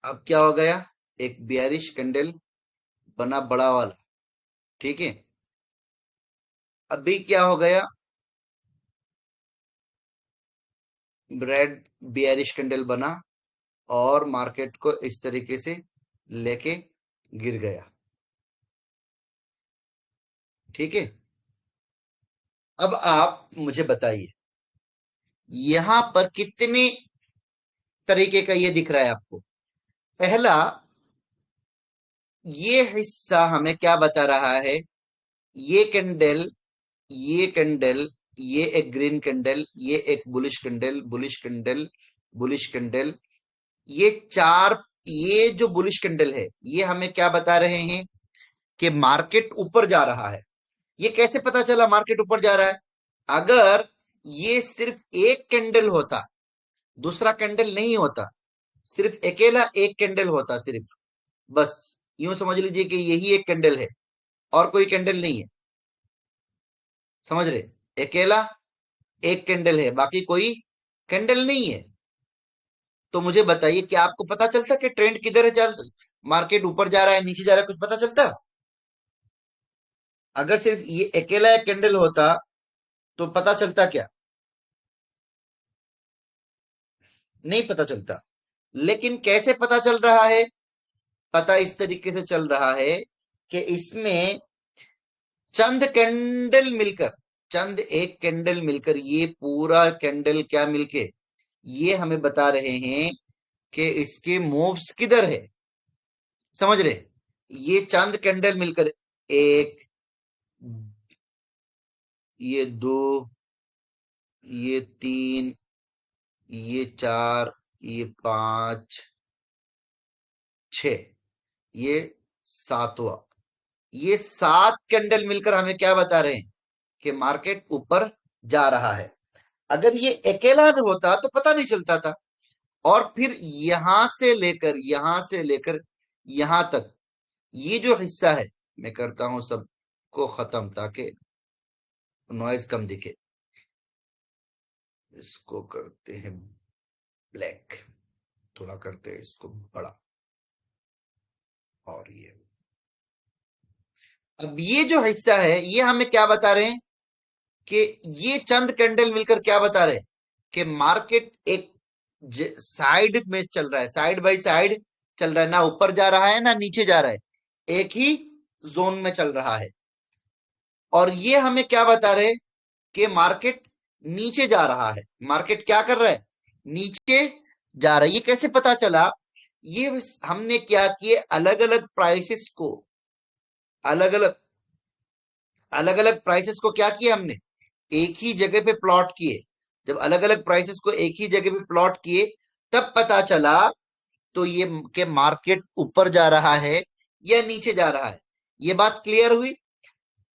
अब क्या हो गया, एक बियरिश कैंडल बना बड़ा वाला। ठीक है, अभी क्या हो गया, रेड बियरिश कैंडल बना और मार्केट को इस तरीके से लेके गिर गया। ठीक है, अब आप मुझे बताइए, यहां पर कितने तरीके का ये दिख रहा है आपको? पहला, ये हिस्सा हमें क्या बता रहा है, ये कैंडल, ये कैंडल, ये एक ग्रीन कैंडल, ये एक bullish candle, bullish candle, bullish candle, ये चार, ये जो बुलिश कैंडल है, ये हमें क्या बता रहे हैं कि मार्केट ऊपर जा रहा है। ये कैसे पता चला मार्केट ऊपर जा रहा है? अगर ये सिर्फ एक कैंडल होता, दूसरा कैंडल नहीं होता, सिर्फ अकेला एक कैंडल होता, सिर्फ, बस यूं समझ लीजिए कि यही एक कैंडल है और कोई कैंडल नहीं है। समझ रहे, अकेला एक कैंडल है, बाकी कोई कैंडल नहीं है। तो मुझे बताइए, क्या आपको पता चलता कि ट्रेंड किधर है, चल मार्केट ऊपर जा रहा है नीचे जा रहा है, कुछ पता चलता? अगर सिर्फ ये अकेला एक कैंडल होता तो पता चलता क्या? नहीं पता चलता। लेकिन कैसे पता चल रहा है? पता इस तरीके से चल रहा है कि इसमें चंद कैंडल मिलकर, चंद एक कैंडल मिलकर, ये पूरा कैंडल क्या मिलके, ये हमें बता रहे हैं कि इसके मूव्स किधर है, समझ रहे? ये चंद कैंडल मिलकर एक, ये दो, ये तीन, ये चार, ये पांच, छ, ये सातवां, ये 7 कैंडल मिलकर हमें क्या बता रहे हैं कि मार्केट ऊपर जा रहा है। अगर ये अकेला होता तो पता नहीं चलता था। और फिर यहां से लेकर यहां तक ये जो हिस्सा है, मैं करता हूं सबको खत्म ताकि नॉइज कम दिखे। इसको करते हैं ब्लैक, थोड़ा करते हैं इसको बड़ा, और ये अब ये जो हिस्सा है ये हमें क्या बता रहे हैं कि ये चंद कैंडल मिलकर क्या बता रहे हैं कि मार्केट एक साइड में चल रहा है, साइड बाय साइड चल रहा है, ना ऊपर जा रहा है ना नीचे जा रहा है, एक ही जोन में चल रहा है। और ये हमें क्या बता रहे हैं कि मार्केट नीचे जा रहा है। मार्केट क्या कर रहा है, नीचे जा रहा है। ये कैसे पता चला? ये हमने क्या किए, अलग अलग प्राइसेस को, अलग अलग अलग अलग प्राइसेस को क्या किया हमने, एक ही जगह पे प्लॉट किए। जब अलग अलग प्राइसेस को एक ही जगह पे प्लॉट किए तब पता चला तो ये कि मार्केट ऊपर जा रहा है या नीचे जा रहा है। ये बात क्लियर हुई?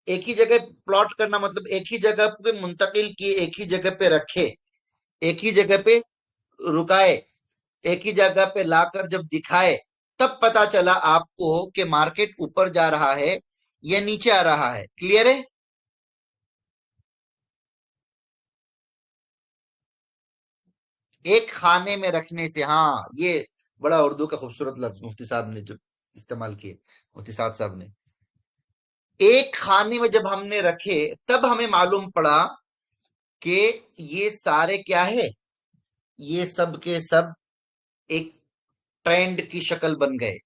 एक ही जगह प्लॉट करना मतलब एक ही जगह पे मुंतकिल किए, एक ही जगह पे रखे, एक ही जगह पे रुकाए, एक ही जगह पे लाकर जब दिखाए तब पता चला आपको कि मार्केट ऊपर जा रहा है या नीचे आ रहा है। क्लियर है? एक खाने में रखने से, हाँ, ये बड़ा उर्दू का खूबसूरत लफ्ज मुफ्ती साहब ने जो इस्तेमाल किए, मुफ्ती साहब ने, एक खाने में जब हमने रखे तब हमें मालूम पड़ा कि ये सारे क्या है, ये सब के सब एक ट्रेंड की शक्ल बन गए।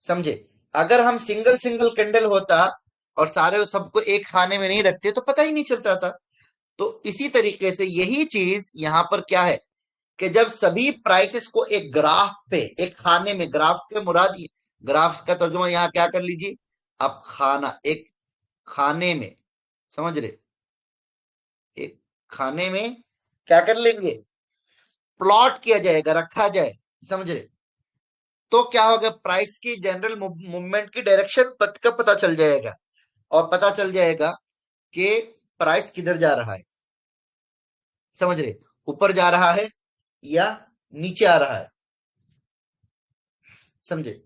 समझे? अगर हम सिंगल सिंगल कैंडल होता और सारे सबको एक खाने में नहीं रखते तो पता ही नहीं चलता था। तो इसी तरीके से यही चीज यहां पर क्या है कि जब सभी प्राइसेस को एक ग्राफ पे, एक खाने में, ग्राफ के मुराद, ग्राफ का तर्जुमा यहां क्या कर लीजिए आप, खाना, एक खाने में, समझ रहे, एक खाने में क्या कर लेंगे, प्लॉट किया जाएगा, रखा जाए, समझ रहे, तो क्या होगा, प्राइस की जनरल मूवमेंट की डायरेक्शन का पता चल जाएगा, और पता चल जाएगा कि प्राइस किधर जा रहा है। समझ रहे, ऊपर जा रहा है या नीचे आ रहा है। समझे?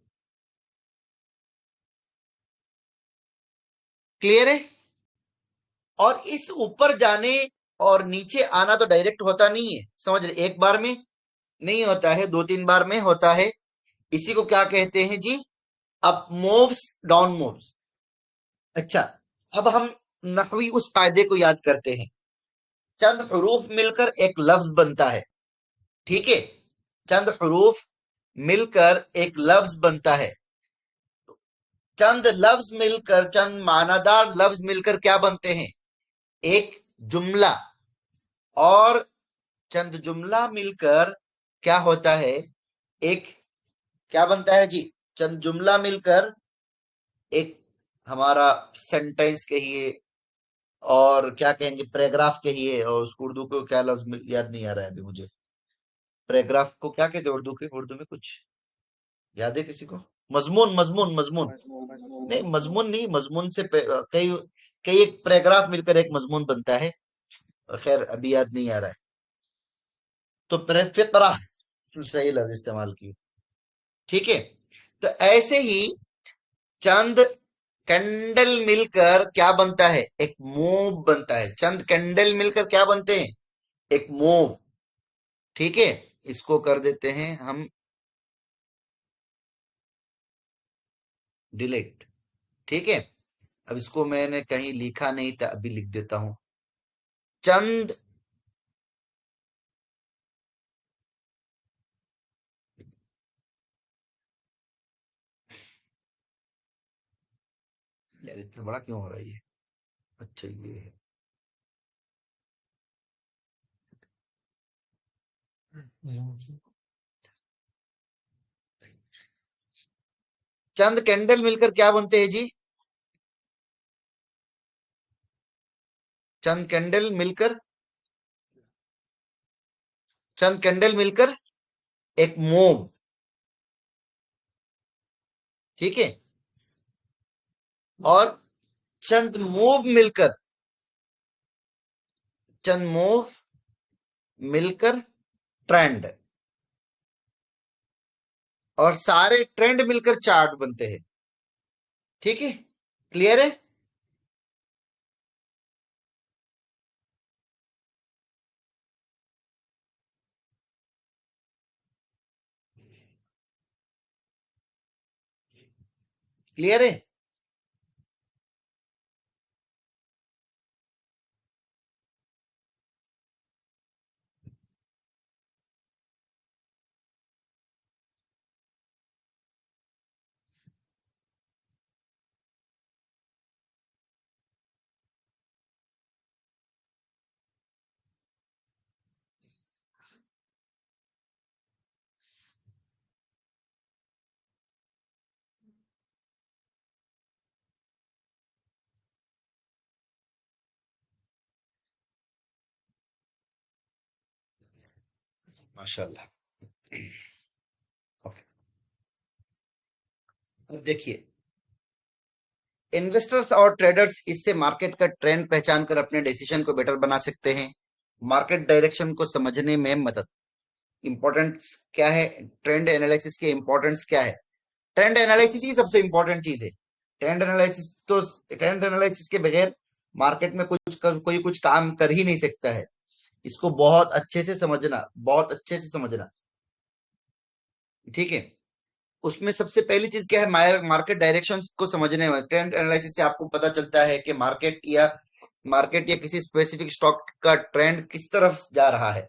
क्लियर है? और इस ऊपर जाने और नीचे आना तो डायरेक्ट होता नहीं है, समझ रहे, एक बार में नहीं होता है, दो तीन बार में होता है। इसी को क्या कहते हैं जी, अप मूव्स, डाउन मूव्स। अच्छा, अब हम नहवी उस कायदे को याद करते हैं। चंद हरूफ मिलकर एक लफ्ज बनता है, ठीक है? चंद हरूफ मिलकर एक लफ्ज बनता है। चंद लफ्ज मिलकर, चंद मानादार लफ्ज मिलकर क्या बनते हैं, एक जुमला। और चंद जुमला मिलकर क्या होता है, एक क्या बनता है जी, चंद जुमला मिलकर एक हमारा सेंटेंस कहिए, और क्या कहेंगे, पैराग्राफ कहिए, और उसको उर्दू को क्या लफ्ज याद नहीं आ रहा है अभी मुझे। पैराग्राफ को क्या कहते हैं उर्दू के, उर्दू में कुछ याद है किसी को? मजमून, मजमून, मजमून। नहीं, मजमून नहीं, मजमून से कई कई एक पैराग्राफ मिलकर एक मजमून बनता है। खैर अभी याद नहीं आ रहा है। तो फिक्रा सही लफ्ज इस्तेमाल की, ठीक है? तो ऐसे ही चंद कैंडल मिलकर क्या बनता है, एक मूव बनता है। चंद कैंडल मिलकर क्या बनते हैं, एक मूव, ठीक है? इसको कर देते हैं हम डिलीट, ठीक है? अब इसको मैंने कहीं लिखा नहीं था, अभी लिख देता हूं। चंद, यार इतना बड़ा क्यों हो रहा है ये? अच्छा ये है। चंद कैंडल मिलकर क्या बनते हैं जी? चंद कैंडल मिलकर चंद कैंडल मिलकर एक मोम। ठीक है। और चंद मूव मिलकर चंद मूव मिलकर ट्रेंड। और सारे ट्रेंड मिलकर चार्ट बनते हैं। ठीक है। क्लियर है? क्लियर है? माशाल्लाह। ओके। अब देखिए, इन्वेस्टर्स और ट्रेडर्स इससे मार्केट का ट्रेंड पहचान कर अपने डिसीजन को बेटर बना सकते हैं। मार्केट डायरेक्शन को समझने में मदद। इंपॉर्टेंस क्या है? ट्रेंड एनालिसिस के इंपॉर्टेंस क्या है? ट्रेंड एनालिसिस ही सबसे इंपॉर्टेंट चीज है। ट्रेंड एनालिसिस के बगैर मार्केट में कोई कुछ काम कर ही नहीं सकता है। इसको बहुत अच्छे से समझना, बहुत अच्छे से समझना। ठीक है। उसमें सबसे पहली चीज क्या है? मार्केट डायरेक्शन को समझने में ट्रेंड एनालिसिस से आपको पता चलता है कि मार्केट या किसी स्पेसिफिक स्टॉक का ट्रेंड किस तरफ जा रहा है।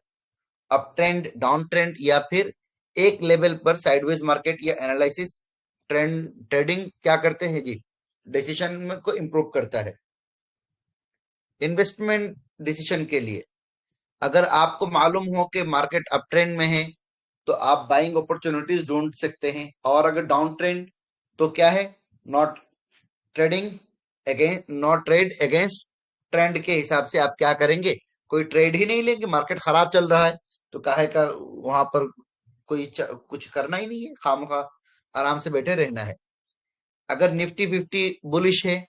अप ट्रेंड, डाउन ट्रेंड, या फिर एक लेवल पर साइडवेज मार्केट। या एनालिसिस ट्रेडिंग क्या करते हैं जी? डिसीजन को इम्प्रूव करता है। इन्वेस्टमेंट डिसीजन के लिए, अगर आपको मालूम हो कि मार्केट अप ट्रेंड में है तो आप बाइंग अपॉर्चुनिटीज ढूंढ सकते हैं। और अगर डाउन ट्रेंड तो क्या है? Not trading not trade against trend के हिसाब से आप क्या करेंगे? कोई ट्रेड ही नहीं लेंगे। मार्केट खराब चल रहा है तो काहे का वहां पर कुछ करना ही नहीं है, खामखा आराम से बैठे रहना है। अगर निफ्टी 50 बुलिश है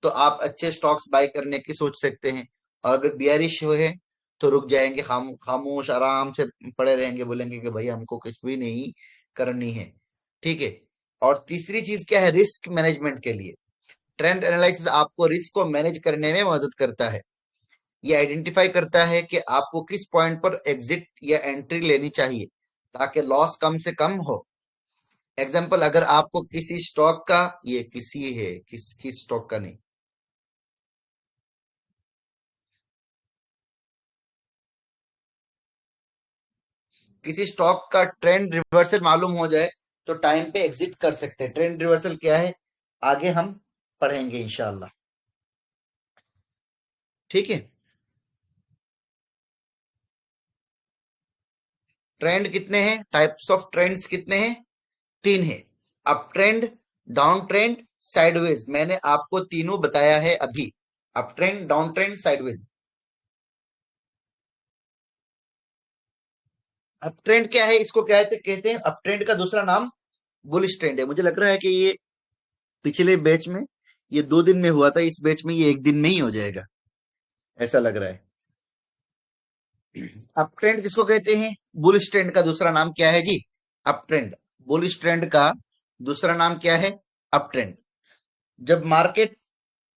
तो आप अच्छे स्टॉक्स बाय करने की सोच सकते हैं। और अगर बियरिश है तो रुक जाएंगे, खामोश आराम से पड़े रहेंगे, बोलेंगे कि भाई हमको कुछ भी नहीं करनी है। ठीक है। और तीसरी चीज क्या है? रिस्क मैनेजमेंट के लिए ट्रेंड एनालिसिस आपको रिस्क को मैनेज करने में मदद करता है। ये आइडेंटिफाई करता है कि आपको किस पॉइंट पर एग्जिट या एंट्री लेनी चाहिए ताकि लॉस कम से कम हो। एग्जाम्पल, अगर आपको किसी स्टॉक का, ये किसी है, किस स्टॉक का नहीं, किसी स्टॉक का ट्रेंड रिवर्सल मालूम हो जाए तो टाइम पे एग्जिट कर सकते हैं। ट्रेंड रिवर्सल क्या है आगे हम पढ़ेंगे इंशाल्लाह। ठीक है। ट्रेंड कितने हैं? टाइप्स ऑफ ट्रेंड्स कितने हैं? तीन है। Up trend, down trend, sideways. मैंने आपको तीनों बताया है अभी। Up trend, down trend, sideways. Up trend क्या है? इसको कहते हैं अप ट्रेंड का दूसरा नाम बुलिश ट्रेंड है। मुझे लग रहा है कि ये पिछले बैच में ये 2 दिन में हुआ था, इस बैच में ये 1 दिन में ही हो जाएगा, ऐसा लग रहा है। अप ट्रेंड किसको कहते हैं? बुलिश ट्रेंड का दूसरा नाम क्या है जी? Up trend. बुलिश ट्रेंड का दूसरा नाम क्या है? Up trend. जब मार्केट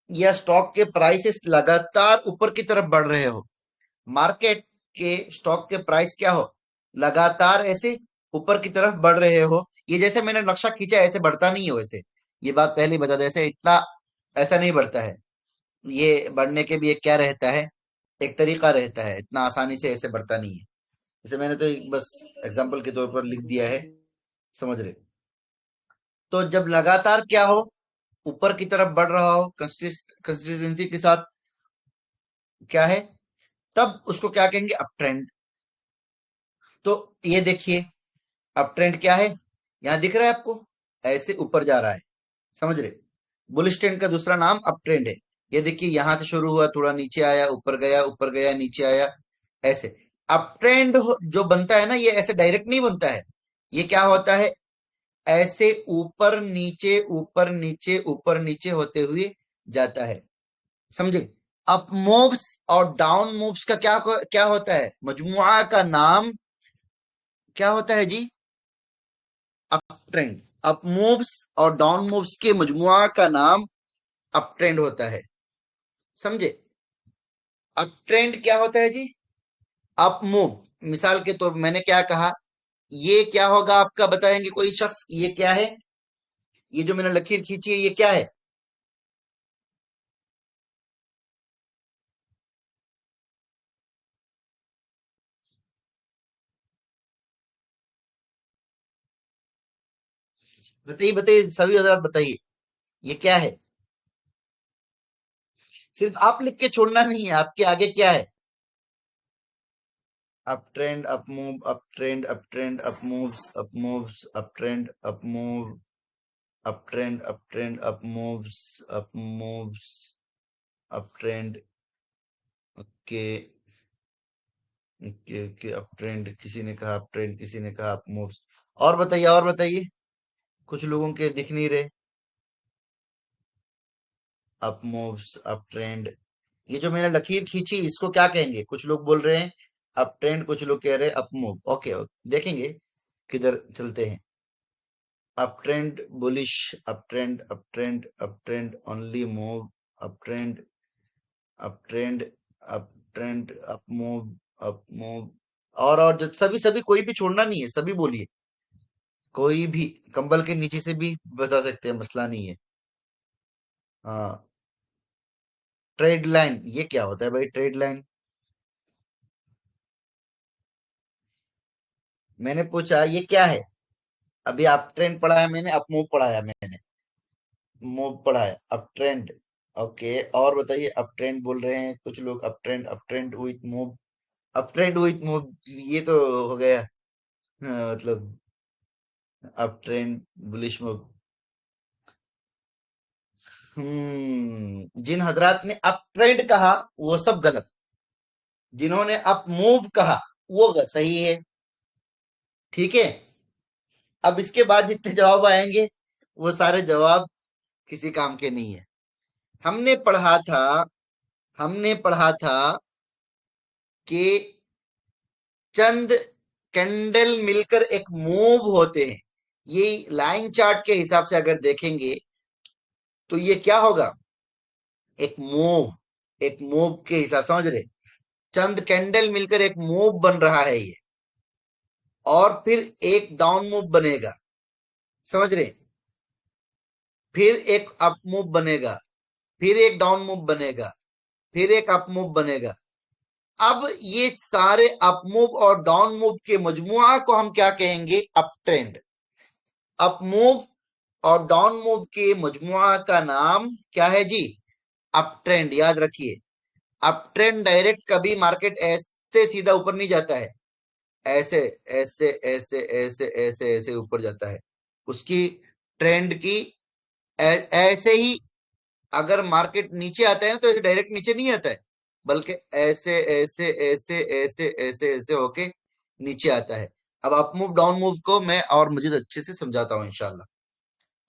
या स्टॉक के प्राइसेस लगातार ऊपर की तरफ बढ़ रहे हो, मार्केट के स्टॉक के प्राइस क्या हो? लगातार ऐसे ऊपर की तरफ बढ़ रहे हो। ये जैसे मैंने नक्शा खींचा ऐसे बढ़ता नहीं है वैसे। ये बात पहले ही बता दें, ऐसे इतना ऐसा नहीं बढ़ता है। ये बढ़ने के भी एक क्या रहता है, एक तरीका रहता है। इतना आसानी से ऐसे बढ़ता नहीं है। जैसे मैंने तो एक बस एग्जांपल के तौर पर लिख दिया है, समझ रहे? तो जब लगातार क्या हो, ऊपर की तरफ बढ़ रहा हो कंसिस्टेंसी के साथ, क्या है, तब उसको क्या कहेंगे? Up trend. तो ये देखिए, अप ट्रेंड क्या है? यहाँ दिख रहा है आपको? ऐसे ऊपर जा रहा है। समझ रहे? बुलिश ट्रेंड का दूसरा नाम अप ट्रेंड है। ये देखिए यहां से शुरू हुआ, थोड़ा नीचे आया, ऊपर गया, नीचे आया, ऐसे। अप ट्रेंड जो बनता है ना, ये ऐसे डायरेक्ट नहीं बनता है। ये क्या होता है, ऐसे ऊपर नीचे ऊपर नीचे ऊपर नीचे होते हुए जाता है। समझे? अप मूव्स और डाउन मूव्स का क्या क्या होता है, मजमुआ का नाम क्या होता है जी? Up trend. अप मूव्स और डाउन मूव्स के मजमुआ का नाम अप ट्रेंड होता है। समझे? अप ट्रेंड क्या होता है जी? Up move. मिसाल के तौर मैंने क्या कहा, ये क्या होगा आपका, बताएंगे कोई शख्स, ये क्या है? ये जो मैंने लकीर खींची है, ये क्या है? बताइए बताइए, सभी हजरात बताइए, ये क्या है? सिर्फ आप लिख के छोड़ना नहीं है, आपके आगे क्या है? Up trend, up move, up trend, up trend, up moves, up moves, up trend, up move, up trend, up trend, up moves, up moves, up trend के के अप ट्रेंड, किसी ने कहा अप ट्रेंड, किसी ने कहा अप मूव्स। और बताइए, और बताइए, कुछ लोगों के दिख नहीं रहे। अप मूव्स, अप ट्रेंड, ये जो मैंने लकीर खींची इसको क्या कहेंगे? कुछ लोग बोल रहे हैं अप ट्रेंड, कुछ लोग कह रहे हैं अप मूव। ओके ओके, देखेंगे किधर चलते हैं। Up trend bullish, up trend, up trend, up trend only move, up trend, up trend, up trend, up move, up move. और जो सभी सभी, कोई भी छोड़ना नहीं है, सभी बोलिए। कोई भी कंबल के नीचे से भी बता सकते हैं, मसला नहीं है। हाँ। ट्रेड लाइन, ये क्या होता है भाई, ट्रेड लाइन? मैंने पूछा ये क्या है? अभी अप ट्रेंड पढ़ाया मैंने, अप मूव पढ़ाया मैंने, मूव पढ़ाया, अप ट्रेंड। ओके, और बताइए, अप ट्रेंड बोल रहे हैं कुछ लोग, up trend, up trend with move, up trend with move, ये तो हो गया। मतलब अप ट्रेंड बुलिश मूव। जिन हजरात ने अप ट्रेंड कहा वो सब गलत, जिन्होंने अप मूव कहा वो सही है। ठीक है। अब इसके बाद जितने जवाब आएंगे वो सारे जवाब किसी काम के नहीं है। हमने पढ़ा था, हमने पढ़ा था कि चंद कैंडल मिलकर एक मूव होते हैं। ये लाइन चार्ट के हिसाब से अगर देखेंगे तो ये क्या होगा, एक मूव, एक मूव के हिसाब, समझ रहे? चंद कैंडल मिलकर एक मूव बन रहा है ये, और फिर एक डाउन मूव बनेगा। समझ रहे? फिर एक अप मूव बनेगा, फिर एक डाउन मूव बनेगा, फिर एक अप मूव बनेगा। अब ये सारे अप मूव और डाउन मूव के मजमुआ को हम क्या कहेंगे, अप ट्रेंड। अप मूव और डाउन मूव के मजमुआ का नाम क्या है जी, अप ट्रेंड। याद रखिए, अप ट्रेंड डायरेक्ट कभी मार्केट ऐसे सीधा ऊपर नहीं जाता है, ऐसे ऐसे ऐसे ऐसे ऐसे ऐसे ऊपर जाता है। उसकी ट्रेंड की ऐसे ही, अगर मार्केट नीचे आता है ना तो ऐसे डायरेक्ट नीचे नहीं आता है, बल्कि ऐसे ऐसे ऐसे ऐसे ऐसे ऐसे होके नीचे आता है। अब अप मूव डाउन मूव को मैं और मजीद अच्छे से समझाता हूं इंशाल्लाह।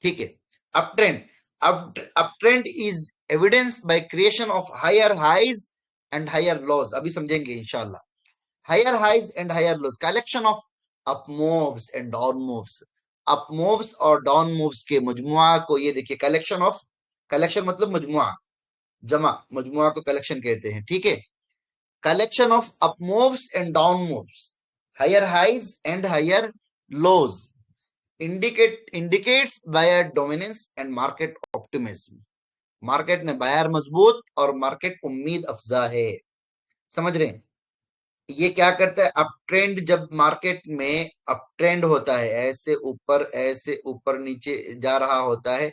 ठीक है। Up trend, up trend is evidence by creation of higher highs and higher lows. अभी समझेंगे इंशाल्लाह। Higher highs and higher lows, collection of up moves and down moves. Up moves और डाउन मूव्स के मजमुआ को ये देखिए, कलेक्शन ऑफ, कलेक्शन मतलब मजमुआ, जमा, मजमुआ को कलेक्शन कहते हैं। ठीक है। Collection of up moves and down moves, higher highs and higher lows, indicates buyer dominance and market optimism. Market में बायर मजबूत और मार्केट उम्मीद अफजा है। समझ रहे हैं? ये क्या करता है, अप ट्रेंड, जब मार्केट में अप ट्रेंड होता है, ऐसे ऊपर नीचे जा रहा होता है,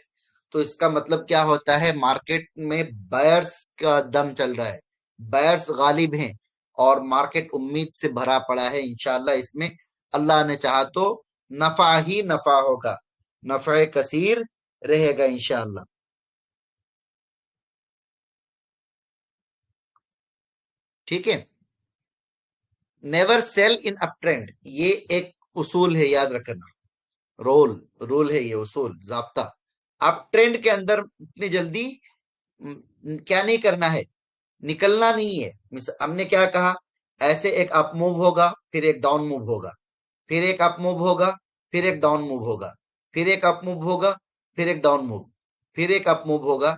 तो इसका मतलब क्या होता है, मार्केट में बायर्स का दम चल रहा है, बायर्स गालिब हैं, और मार्केट उम्मीद से भरा पड़ा है। इंशाल्लाह इसमें अल्लाह ने चाहा तो नफा ही नफा होगा, नफे कसीर रहेगा इंशाअल्लाह। ठीक है। Never sell in up trend, ये एक उसूल है, याद रखना। रोल रूल है, ये उसूल जाब्ता। अप ट्रेंड के अंदर इतनी जल्दी क्या नहीं करना है, निकलना नहीं है। हमने क्या कहा, ऐसे एक अप मूव होगा, फिर एक डाउन मूव होगा, फिर एक अप मूव होगा, फिर एक डाउन मूव होगा, फिर एक अप मूव होगा, फिर एक डाउन मूव, फिर एक अप मूव होगा।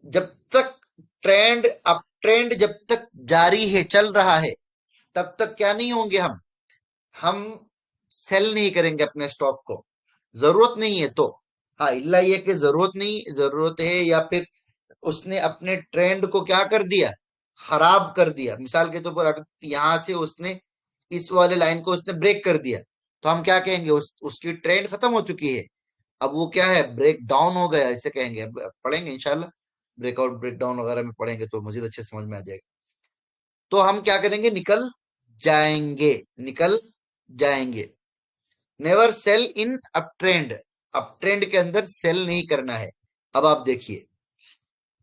जब तक अप ट्रेंड जब तक जारी है, चल रहा है, तब तक क्या नहीं होंगे हम सेल नहीं करेंगे अपने स्टॉक को। जरूरत नहीं है तो। हाँ, इल्ला ये कि जरूरत नहीं, जरूरत है या फिर उसने अपने ट्रेंड को क्या कर दिया, खराब कर दिया। मिसाल के तौर पर अगर यहां से उसने इस वाले लाइन को उसने ब्रेक कर दिया, तो हम क्या कहेंगे, उसकी ट्रेंड खत्म हो चुकी है। अब वो क्या है, ब्रेक डाउन हो गया, इसे कहेंगे। अब पढ़ेंगे इंशाल्लाह, ब्रेकआउट ब्रेक डाउन वगैरह में पढ़ेंगे तो मजीद अच्छे समझ में आ जाएगा। तो हम क्या करेंगे, निकल जाएंगे, निकल जाएंगे। Never sell in up trend, up trend के अंदर सेल नहीं करना है। अब आप देखिए,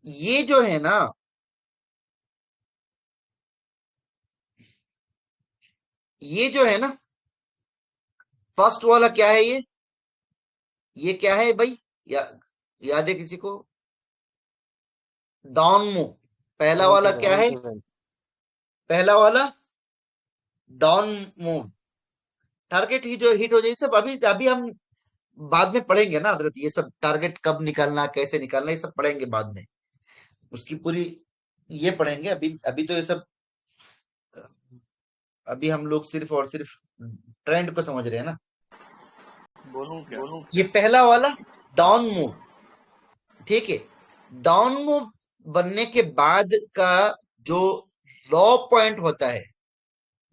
ये जो है ना, ये जो है ना, फर्स्ट वाला क्या है, ये क्या है भाई, या, याद है किसी को, डाउन मूव। पहला वाला क्या है, पहला वाला डाउन मूव। टारगेट ही जो हिट हो जाए, सब अभी अभी हम बाद में पढ़ेंगे ना हजरत, ये सब टारगेट कब निकालना, कैसे निकालना, ये सब पढ़ेंगे बाद में। उसकी पूरी ये पढ़ेंगे, अभी अभी तो ये सब, अभी हम लोग सिर्फ और सिर्फ ट्रेंड को समझ रहे हैं ना। बोलूं क्या? ये पहला वाला डाउन मूव, ठीक है। डाउन मूव बनने के बाद का जो लो पॉइंट होता है,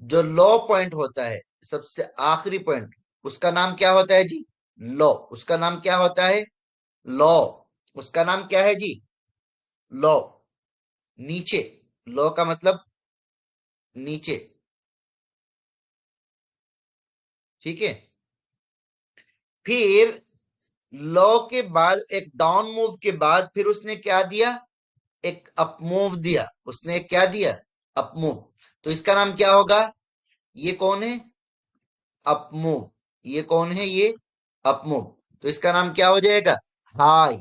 जो लो पॉइंट होता है, सबसे आखिरी पॉइंट, उसका नाम क्या होता है जी, लो। उसका नाम क्या होता है, लो। उसका नाम क्या है जी, लो। नीचे, लो का मतलब नीचे, ठीक है। फिर लो के बाद एक डाउन मूव के बाद फिर उसने क्या दिया, एक अप मूव दिया। उसने क्या दिया, अप मूव। तो इसका नाम क्या होगा, ये कौन है, अप मूव। ये कौन है, ये अप मूव। तो इसका नाम क्या हो जाएगा, हाई।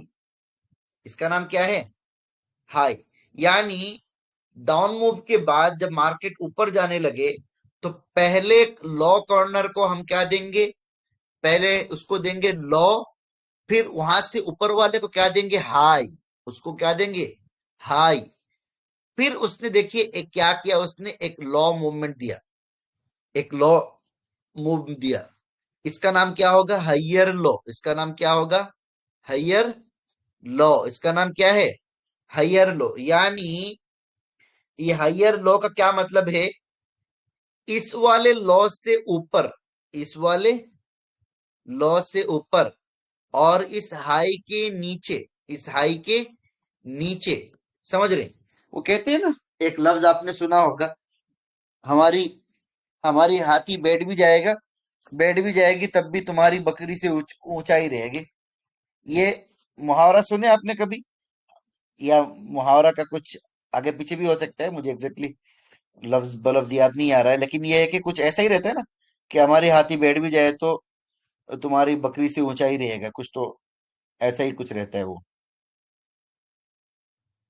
इसका नाम क्या है, हाई। यानी डाउन मूव के बाद जब मार्केट ऊपर जाने लगे, तो पहले लो कॉर्नर को हम क्या देंगे, पहले उसको देंगे लो, फिर वहां से ऊपर वाले को क्या देंगे, हाई। उसको क्या देंगे, हाई। फिर उसने देखिए एक क्या किया, उसने एक लॉ मूवमेंट दिया, एक लॉ मूव दिया। इसका नाम क्या होगा, हाइयर लॉ। इसका नाम क्या होगा, हाइयर लॉ। इसका नाम क्या है, हाइयर लॉ। यानी ये हाइयर लॉ का क्या मतलब है, इस वाले लॉ से ऊपर, इस वाले लॉ से ऊपर, और इस हाई के नीचे, इस हाई के नीचे। समझ रहे, वो कहते हैं ना, एक लफ्ज आपने सुना होगा, हमारी हमारी हाथी बैठ भी जाएगी तब भी तुम्हारी बकरी से ऊंचाई रहेगी। ये मुहावरा सुने आपने कभी, या मुहावरा का कुछ आगे पीछे भी हो सकता है, मुझे एग्जैक्टली लफ्ज बलफ्ज याद नहीं आ रहा है, लेकिन ये है कि कुछ ऐसा ही रहता है ना, कि हमारी हाथी बैठ भी जाए तो तुम्हारी बकरी से ऊंचाई रहेगा, कुछ तो ऐसा ही कुछ रहता है वो।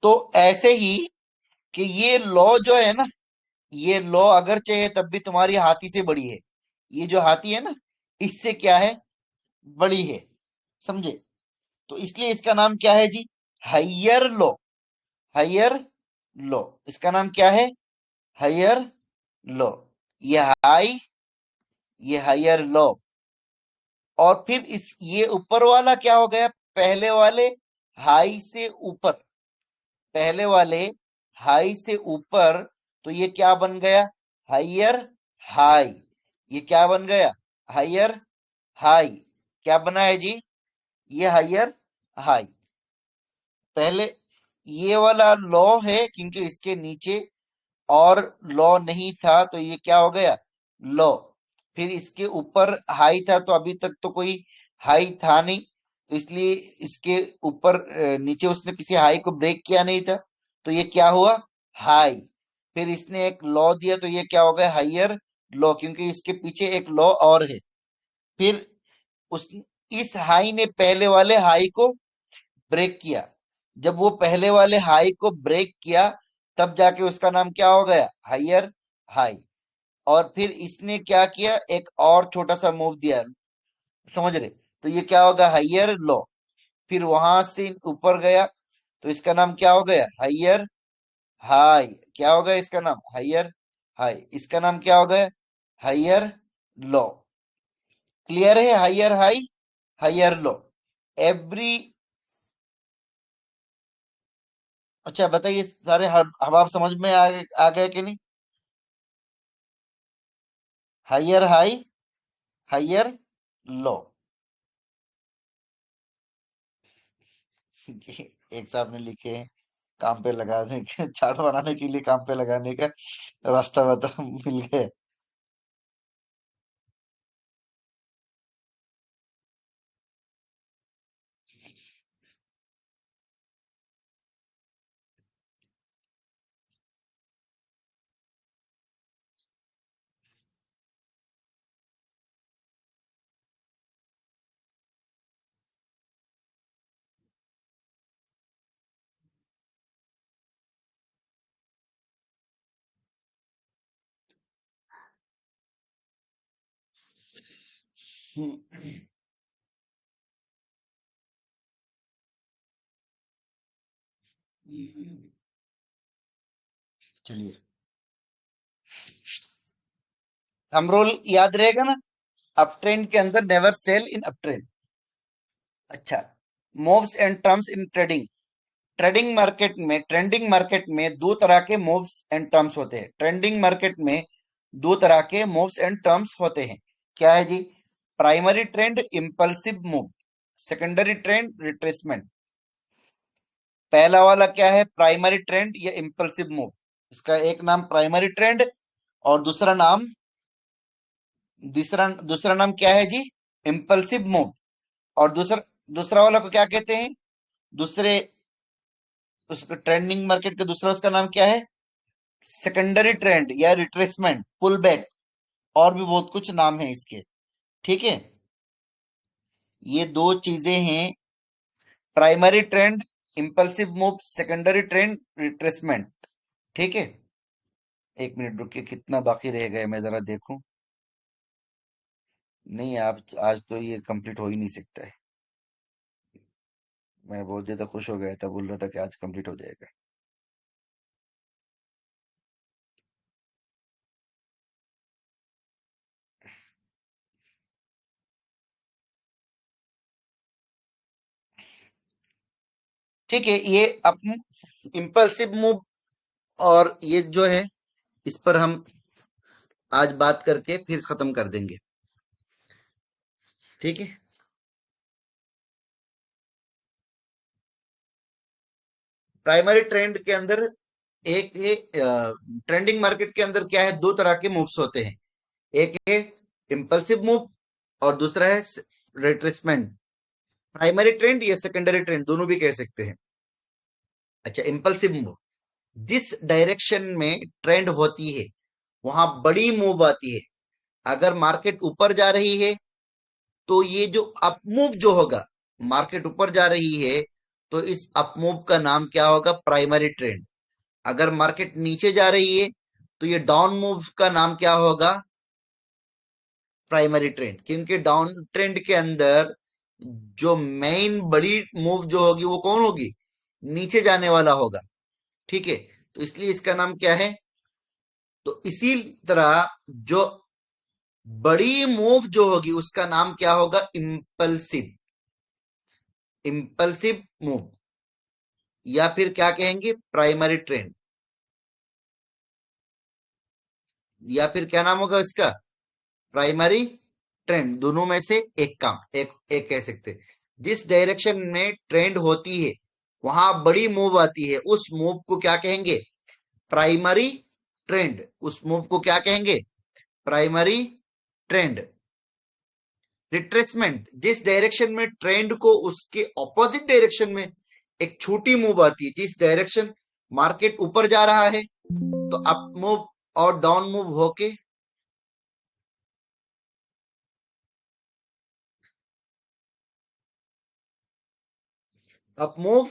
तो ऐसे ही कि ये लॉ जो है ना, ये लॉ अगर चाहे तब भी तुम्हारी हाथी से बड़ी है। ये जो हाथी है ना, इससे क्या है, बड़ी है। समझे, तो इसलिए इसका नाम क्या है जी, हाइयर लॉ। हाइयर लॉ, इसका नाम क्या है, हाइयर लॉ। ये हाई, ये हाइयर लॉ। और फिर इस ये ऊपर वाला क्या हो गया, पहले वाले हाई से ऊपर, पहले वाले हाई से ऊपर। तो ये क्या बन गया, हाइयर हाई। ये क्या बन गया, हाइयर हाई। क्या बना है जी, ये हाइयर हाई। पहले ये वाला लॉ है, क्योंकि इसके नीचे और लॉ नहीं था, तो ये क्या हो गया, लॉ। फिर इसके ऊपर हाई था, तो अभी तक तो कोई हाई था नहीं, तो इसलिए इसके ऊपर नीचे उसने किसी हाई को ब्रेक किया नहीं था, तो ये क्या हुआ, हाई। फिर इसने एक लॉ दिया, तो ये क्या हो गया, हायर लॉ, क्योंकि इसके पीछे एक लॉ और है। फिर उस इस हाई ने पहले वाले हाई को ब्रेक किया। जब वो पहले वाले हाई को ब्रेक किया, तब जाके उसका नाम क्या हो गया, हायर हाई। और फिर इसने क्या किया, एक और छोटा सा मूव दिया, समझ रहे, तो ये क्या होगा, हायर लो। फिर वहां से ऊपर गया, तो इसका नाम क्या हो गया, हायर हाई। क्या हो गया इसका नाम, हायर हाई। इसका नाम क्या हो गया, हायर लो। क्लियर है, higher high higher low every. अच्छा बताइए सारे हबाब समझ में आ गए कि नहीं। Higher high higher low. एक साहब ने लिखे हैं, काम पे लगाने के चार्ट बनाने के लिए काम पे लगाने का रास्ता बता मिल गया। चलिए, हम रोल याद रहेगा ना, अप ट्रेंड के अंदर never sell in up trend. अच्छा, moves and terms in trading. Trending market में दो तरह के मूव्स एंड टर्म्स होते हैं। ट्रेंडिंग मार्केट में दो तरह के मूव्स एंड टर्म्स होते हैं। क्या है जी, primary trend impulsive move, secondary trend retracement. पहला वाला क्या है, प्राइमरी ट्रेंड या इंपल्सिव मूव। इसका एक नाम प्राइमरी ट्रेंड और दूसरा दूसरा नाम क्या है जी, इंपल्सिव मूव। और दूसरा दूसरा वाला को क्या कहते हैं, दूसरे उसका ट्रेंडिंग मार्केट का दूसरा उसका नाम क्या है, सेकेंडरी ट्रेंड या रिट्रेसमेंट, पुल बैक। और भी बहुत कुछ नाम है इसके। ठीक है, ये दो चीजें हैं, primary trend impulsive move, secondary trend retracement. ठीक है, एक मिनट रुकिए, कितना बाकी रह गया मैं जरा देखूं। नहीं, आप आज तो ये कंप्लीट हो ही नहीं सकता है। मैं बहुत ज्यादा खुश हो गया था, बोल रहा था कि आज कंप्लीट हो जाएगा। ठीक है, ये अप इम्पल्सिव मूव और ये जो है, इस पर हम आज बात करके फिर खत्म कर देंगे। ठीक है, प्राइमरी ट्रेंड के अंदर एक है, ट्रेंडिंग मार्केट के अंदर क्या है, दो तरह के मूव्स होते हैं। एक है इम्पल्सिव मूव और दूसरा है रिट्रेसमेंट। प्राइमरी ट्रेंड या सेकेंडरी ट्रेंड दोनों भी कह सकते हैं। अच्छा, इम्पल्सिव मूव, जिस डायरेक्शन में ट्रेंड होती है वहां बड़ी मूव आती है। अगर मार्केट ऊपर जा रही है, तो ये जो अप मूव जो होगा, मार्केट ऊपर जा रही है, तो इस अप मूव का नाम क्या होगा, प्राइमरी ट्रेंड। अगर मार्केट नीचे जा रही है, तो ये डाउन मूव का नाम क्या होगा, प्राइमरी ट्रेंड। क्योंकि डाउन ट्रेंड के अंदर जो मेन बड़ी मूव जो होगी वो कौन होगी, नीचे जाने वाला होगा। ठीक है, तो इसलिए इसका नाम क्या है, तो इसी तरह जो बड़ी मूव जो होगी उसका नाम क्या होगा, इंपल्सिव, इंपल्सिव मूव। या फिर क्या कहेंगे, प्राइमरी ट्रेंड। या फिर क्या नाम होगा इसका, प्राइमरी ट्रेंड। दोनों में से एक काम, एक कह सकते हैं। जिस डायरेक्शन में ट्रेंड होती है वहां बड़ी मूव आती है, उस मूव को क्या कहेंगे, प्राइमरी ट्रेंड। उस मूव को क्या कहेंगे, प्राइमरी ट्रेंड। रिट्रेसमेंट, जिस डायरेक्शन में ट्रेंड को उसके ऑपोजिट डायरेक्शन में एक छोटी मूव आती है, जिस डायरेक्शन मार्केट ऊपर जा रहा है तो अप मूव और डाउन मूव होके अप मूव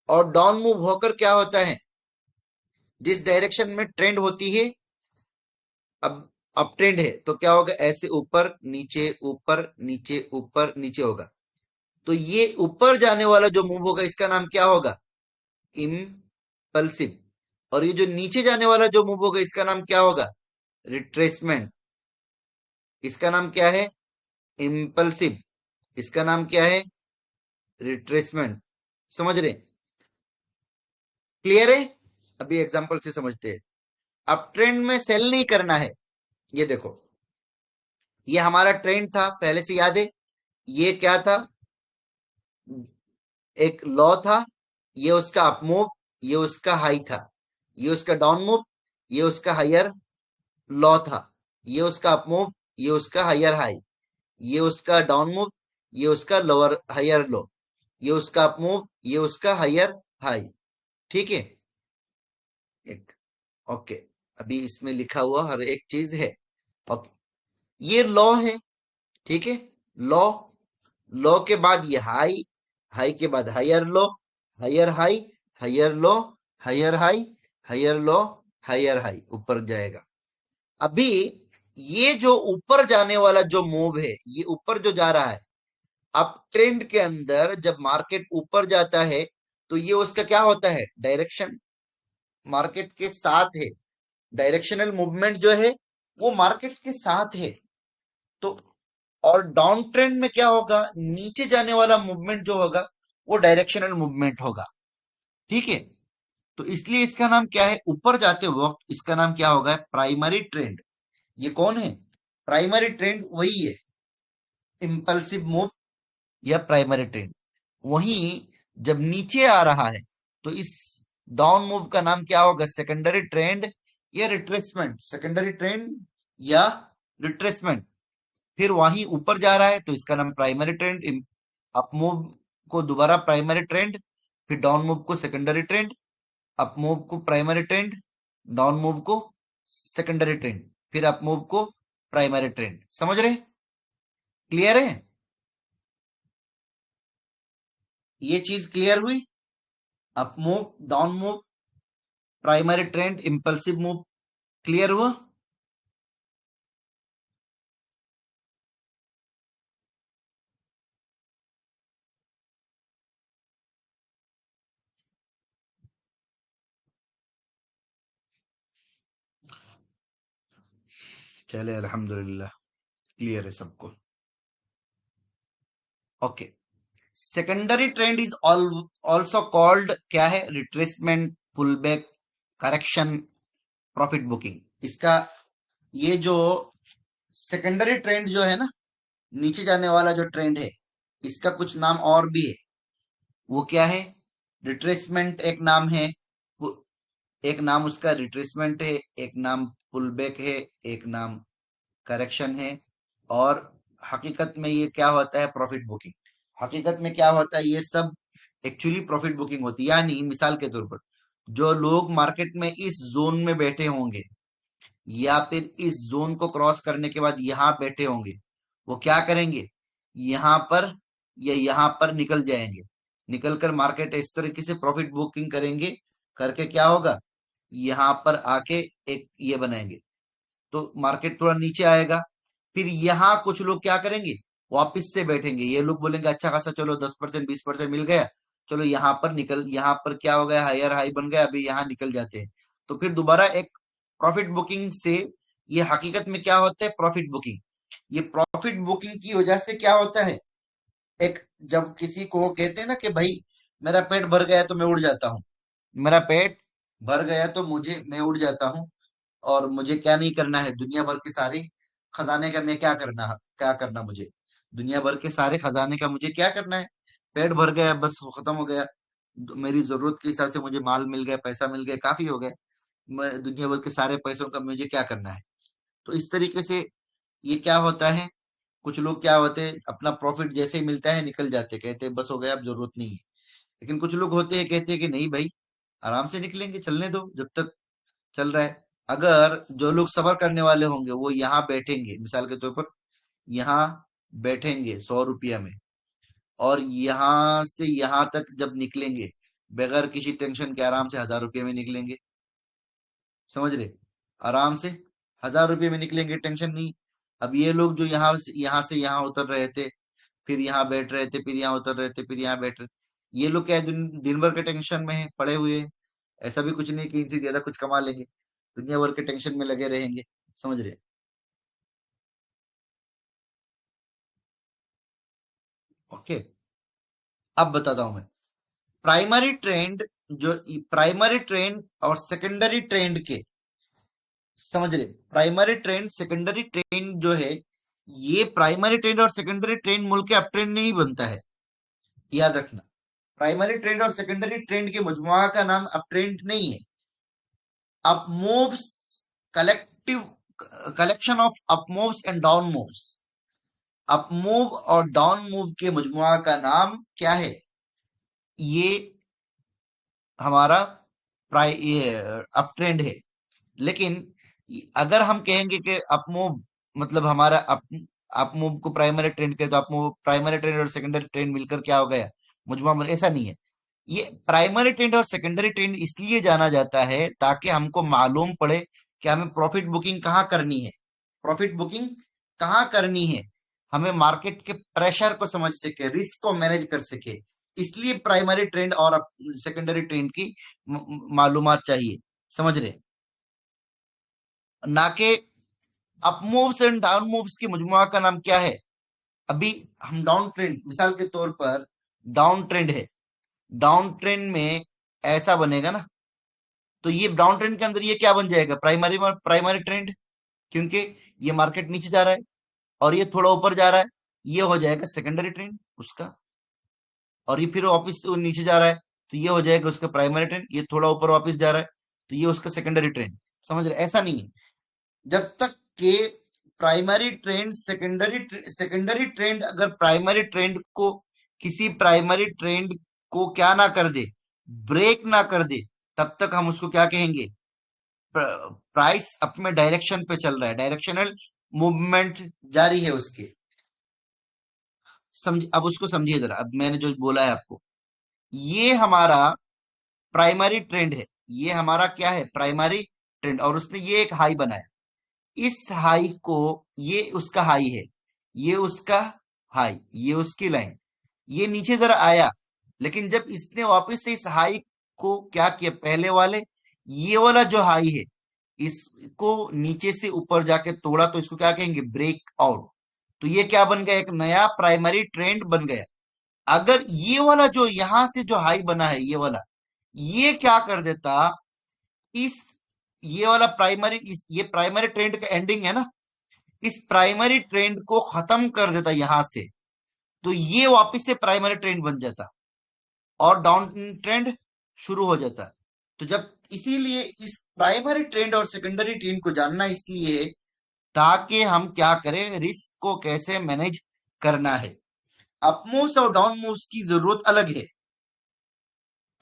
और डाउन मूव होकर क्या होता है, जिस डायरेक्शन में ट्रेंड होती है, अब अप ट्रेंड है तो क्या होगा, ऐसे ऊपर नीचे ऊपर नीचे ऊपर नीचे होगा। तो ये ऊपर जाने वाला जो मूव होगा इसका नाम क्या होगा, इम्पल्सिव। और ये जो नीचे जाने वाला जो मूव होगा इसका नाम क्या होगा, रिट्रेसमेंट। इसका नाम क्या है, इम्पल्सिव। इसका नाम क्या है, रिट्रेसमेंट। समझ रहे, क्लियर है? अभी एग्जांपल से समझते हैं। अब ट्रेंड में सेल नहीं करना है, ये देखो, ये हमारा ट्रेंड था पहले से याद है, ये क्या था, एक लॉ था, ये उसका अप मूव, ये उसका हाई था, ये उसका डाउन मूव, ये उसका हायर लॉ था, ये उसका अप मूव, ये उसका हायर हाई, ये उसका डाउन मूव, ये उसका लोअर हायर लो, ये उसका अप मूव, ये उसका हायर हाई। ठीक है, एक, ओके। अभी इसमें लिखा हुआ हर एक चीज है, ओके। ये लॉ है, ठीक है, लॉ। लॉ के बाद ये हाई, हाई के बाद higher low, higher high, higher low, higher high, higher low, higher high, ऊपर जाएगा। अभी ये जो ऊपर जाने वाला जो मूव है, ये ऊपर जो जा रहा है, अब ट्रेंड के अंदर जब मार्केट ऊपर जाता है तो ये उसका क्या होता है, डायरेक्शन मार्केट के साथ है। डायरेक्शनल मूवमेंट जो है वो मार्केट के साथ है। तो और डाउन ट्रेंड में क्या होगा, नीचे जाने वाला मूवमेंट जो होगा वो डायरेक्शनल मूवमेंट होगा। ठीक है, तो इसलिए इसका नाम क्या है, ऊपर जाते वक्त इसका नाम क्या होगा, प्राइमरी ट्रेंड। ये कौन है, प्राइमरी ट्रेंड वही है, इंपल्सिव मूव या प्राइमरी ट्रेंड। वहीं जब नीचे आ रहा है तो इस डाउन मूव का नाम क्या होगा, सेकेंडरी ट्रेंड या रिट्रेसमेंट, सेकेंडरी ट्रेंड या रिट्रेसमेंट। फिर वहीं ऊपर जा रहा है तो इसका नाम प्राइमरी ट्रेंड, अप मूव को दोबारा प्राइमरी ट्रेंड, फिर डाउन मूव को सेकेंडरी ट्रेंड, अप मूव को प्राइमरी ट्रेंड, डाउन मूव को सेकेंडरी ट्रेंड, फिर अप मूव को प्राइमरी ट्रेंड। समझ रहे, क्लियर है? ये चीज क्लियर हुई, up move, down move, primary trend, impulsive move, clear हुआ? चले, अल्हम्दुलिल्लाह, क्लियर है सबको। Okay, secondary trend is also called क्या है, retracement, pull back, correction, profit booking. इसका ये जो सेकेंडरी ट्रेंड जो है ना, नीचे जाने वाला जो ट्रेंड है, इसका कुछ नाम और भी है। वो क्या है, रिट्रेसमेंट एक नाम है, एक नाम उसका रिट्रेसमेंट है, एक नाम पुल बैक है, एक नाम करेक्शन है, और हकीकत में ये क्या होता है, प्रॉफिट बुकिंग। हकीकत में क्या होता है, ये सब एक्चुअली प्रॉफिट बुकिंग होती है। यानी मिसाल के तौर पर जो लोग मार्केट में इस जोन में बैठे होंगे या फिर इस जोन को क्रॉस करने के बाद यहां बैठे होंगे, वो क्या करेंगे, यहां पर या यहां पर निकल जाएंगे। निकलकर मार्केट इस तरीके से प्रॉफिट बुकिंग करेंगे, करके क्या होगा, यहां पर आके एक ये बनाएंगे, तो मार्केट थोड़ा नीचे आएगा। फिर यहाँ कुछ लोग क्या करेंगे, वापस से बैठेंगे। ये लोग बोलेंगे अच्छा खासा, चलो 10% 20% मिल गया, चलो यहाँ पर निकल, यहाँ पर क्या हो गया, हायर हाई बन गया, अभी यहाँ निकल जाते हैं। तो फिर दोबारा एक प्रॉफिट बुकिंग से, ये हकीकत में क्या होता है, प्रॉफिट बुकिंग। ये प्रॉफिट बुकिंग की वजह से क्या होता है, एक, जब किसी को कहते हैं ना कि भाई मेरा पेट भर गया तो मैं उड़ जाता हूँ, मेरा पेट भर गया तो मुझे, मैं उड़ जाता हूँ, और मुझे क्या नहीं करना है, दुनिया भर के सारे खजाने का मैं क्या करना, क्या करना मुझे, दुनिया भर के सारे खजाने का मुझे क्या करना है, पेट भर गया बस, वो खत्म हो गया, मेरी जरूरत के हिसाब से मुझे माल मिल गया, पैसा मिल गया, काफी हो गया, मैं दुनिया भर के सारे पैसों का मुझे क्या करना है। तो इस तरीके से ये क्या होता है, कुछ लोग क्या होते हैं, अपना प्रॉफिट जैसे ही मिलता है निकल जाते, कहते हैं बस हो गया अब जरूरत नहीं है। लेकिन कुछ लोग होते हैं कहते हैं कि नहीं भाई, आराम से निकलेंगे, चलने दो जब तक चल रहा है। अगर जो लोग सबर करने वाले होंगे वो यहाँ बैठेंगे, मिसाल के तौर पर यहाँ बैठेंगे 100 रुपया में, और यहाँ से यहाँ तक जब निकलेंगे बगैर किसी टेंशन के आराम से 1000 रुपये में निकलेंगे। समझ रहे? आराम से 1000 रुपये में निकलेंगे, टेंशन नहीं। अब ये लोग जो यहाँ से यहाँ उतर रहे थे, फिर यहाँ बैठ रहे थे, फिर यहाँ उतर रहे थे, फिर यहाँ बैठ रहे थे, ये लोग क्या है, दिन भर के टेंशन में है, पड़े हुए हैं। ऐसा भी कुछ नहीं कि इनसे ज्यादा कुछ कमा लेंगे, दुनिया भर के टेंशन में लगे रहेंगे। समझ रहे? ओके, अब बताता हूं मैं। प्राइमरी ट्रेंड, जो प्राइमरी ट्रेंड और सेकेंडरी ट्रेंड के, समझ रहे, प्राइमरी ट्रेंड सेकेंडरी ट्रेंड जो है, ये प्राइमरी ट्रेंड और सेकेंडरी ट्रेंड मिल के अप ट्रेंड नहीं बनता है, याद रखना। प्राइमरी ट्रेंड और सेकेंडरी ट्रेंड के मजमुआ का नाम अप ट्रेंड नहीं है। Up moves, collective collection of up moves and down moves, up move और डाउन मूव के मजमुआ का नाम क्या है? ये हमारा ये अप ट्रेंड है। लेकिन अगर हम कहेंगे कि अप मूव मतलब हमारा अप मूव को प्राइमरी ट्रेंड के, तो अप मूव प्राइमरी ट्रेंड और सेकेंडरी ट्रेंड मिलकर क्या हो गया, मुजमा ऐसा नहीं है। ये प्राइमरी ट्रेंड और सेकेंडरी ट्रेंड इसलिए जाना जाता है ताकि हमको मालूम पड़े कि हमें प्रॉफिट बुकिंग कहाँ करनी है, प्रॉफिट बुकिंग कहाँ करनी है, हमें मार्केट के प्रेशर को समझ सके, रिस्क को मैनेज कर सके। इसलिए प्राइमरी ट्रेंड और सेकेंडरी ट्रेंड की मालूमात चाहिए। समझ रहे? ना कि up moves and down moves की मजमुआ का नाम क्या है। अभी हम डाउन ट्रेंड, मिसाल के तौर पर डाउन ट्रेंड है, डाउन ट्रेंड में ऐसा बनेगा ना, तो ये डाउन ट्रेंड के अंदर ये क्या बन जाएगा, प्राइमरी प्राइमरी ट्रेंड, क्योंकि ये मार्केट नीचे जा रहा है और ये थोड़ा ऊपर जा रहा है, ये हो जाएगा सेकेंडरी ट्रेंड उसका। और ये फिर वापस नीचे जा रहा है, तो ये हो जाएगा उसका प्राइमरी ट्रेंड। ये थोड़ा ऊपर वापस जा रहा है, तो ये उसका सेकेंडरी ट्रेंड। समझ रहे? ऐसा नहीं है। जब तक के प्राइमरी ट्रेंड सेकेंडरी ट्रेंड अगर प्राइमरी ट्रेंड को, किसी प्राइमरी ट्रेंड को क्या ना कर दे, ब्रेक ना कर दे, तब तक हम उसको क्या कहेंगे, प्राइस अपने डायरेक्शन पे चल रहा है, डायरेक्शनल मूवमेंट जारी है उसके। समझ, अब उसको समझिए जरा, अब मैंने जो बोला है आपको, ये हमारा प्राइमरी ट्रेंड है, ये हमारा क्या है, प्राइमरी ट्रेंड, और उसने ये एक हाई बनाया। इस हाई को, ये उसका हाई है, ये उसका हाई, ये उसकी लाइन, ये नीचे जरा आया, लेकिन जब इसने वापस से इस हाई को क्या किया, पहले वाले ये वाला जो हाई है, इसको नीचे से ऊपर जाके तोड़ा, तो इसको क्या कहेंगे, ब्रेक आउट। तो ये क्या बन गया, एक नया प्राइमरी ट्रेंड बन गया। अगर ये वाला जो यहां से जो हाई बना है, ये वाला, ये क्या कर देता, इस ये वाला प्राइमरी, इस ये प्राइमरी ट्रेंड का एंडिंग है ना, इस प्राइमरी ट्रेंड को खत्म कर देता यहां से, तो ये वापस से प्राइमरी ट्रेंड बन जाता और डाउन ट्रेंड शुरू हो जाता। तो जब, इसीलिए इस प्राइमरी ट्रेंड और सेकेंडरी ट्रेंड को जानना इसलिए है ताकि हम क्या करें, रिस्क को कैसे मैनेज करना है। अप मूव्स और डाउन मूव्स की जरूरत अलग है,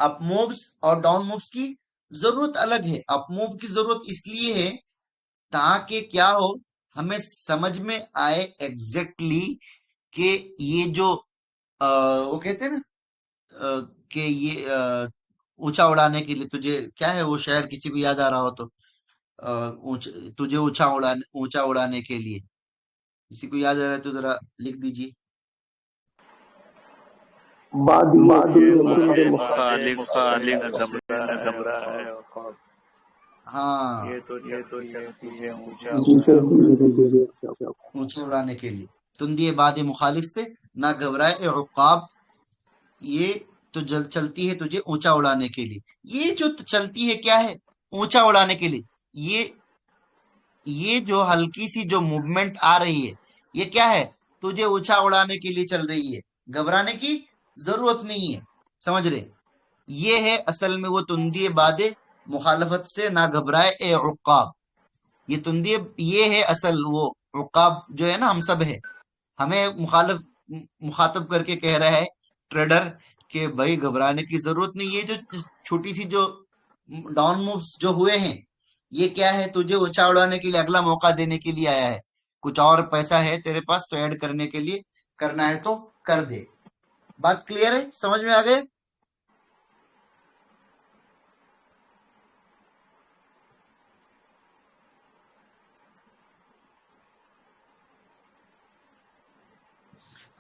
अप मूव्स और डाउन मूव्स की जरूरत अलग है। अप मूव की जरूरत इसलिए है ताकि क्या हो, हमें समझ में आए एग्जैक्टली कि ये जो वो कहते हैं ना, कि ये ऊंचा उड़ाने के लिए, तुझे क्या है वो शायर, किसी को याद आ रहा हो तो, तुझे ऊंचा उड़ाने के लिए, किसी को याद आ रहा है तो जरा लिख दीजिए। बादी ये तुंदे बादे मुखालिफ मुखालिफ न से न घबरा घबरा है है औकाब। हाँ, ये तो चलती है ऊंचा जिसे ऊंचा दी उड़ाने। है तुझे ऊंचा उड़ाने के लिए, तुंदिए बाद मुखालिफ से ना घबराए ए उकाब, ये तो चलती है तुझे ऊंचा उड़ाने के लिए। ये जो चलती है क्या है, ऊंचा उड़ाने के लिए। ये जो हल्की सी जो मूवमेंट आ रही है, ये क्या है, तुझे ऊंचा उड़ाने के लिए चल रही है, घबराने की जरूरत नहीं है। समझ रहे? ये है असल में वो तुंदिए बादे मुखालफत से ना घबराए ए उकाब। ये तुंदिए, ये है असल वो उकाब जो है ना, हम सब है, हमें मुखातब करके कह रहा है ट्रेडर कि भाई घबराने की जरूरत नहीं, ये जो छोटी सी जो डाउन मूव्स जो हुए हैं, ये क्या है, तुझे ऊंचा उड़ाने के लिए, अगला मौका देने के लिए आया है। कुछ और पैसा है तेरे पास तो ऐड करने के लिए, करना है तो कर दे। बात क्लियर है, समझ में आ गए?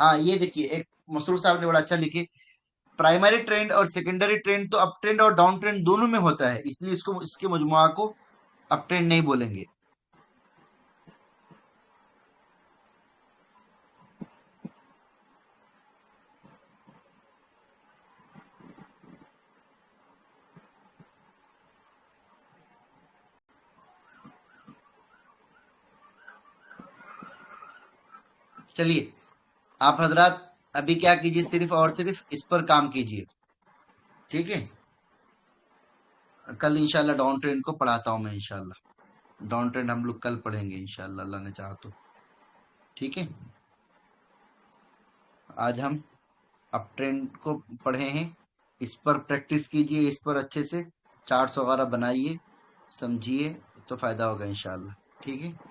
हाँ, ये देखिए, एक मसरूर साहब ने बड़ा अच्छा लिखे, प्राइमरी ट्रेंड और सेकेंडरी ट्रेंड तो अप ट्रेंड और डाउन ट्रेंड दोनों में होता है, इसलिए इसको, इसके मजमुआ को अप ट्रेंड नहीं बोलेंगे। चलिए, आप हजरात अभी क्या कीजिए, सिर्फ और सिर्फ इस पर काम कीजिए, ठीक है? कल इंशाल्लाह डाउन ट्रेंड को पढ़ाता हूँ मैं, इंशाल्लाह डाउन ट्रेंड हम लोग कल पढ़ेंगे इंशाल्लाह, अल्लाह ने चाहा तो। ठीक है, आज हम अप ट्रेंड को पढ़े हैं, इस पर प्रैक्टिस कीजिए, इस पर अच्छे से चार्ट्स वगैरह बनाइए, समझिए, तो फायदा होगा इंशाल्लाह। ठीक है।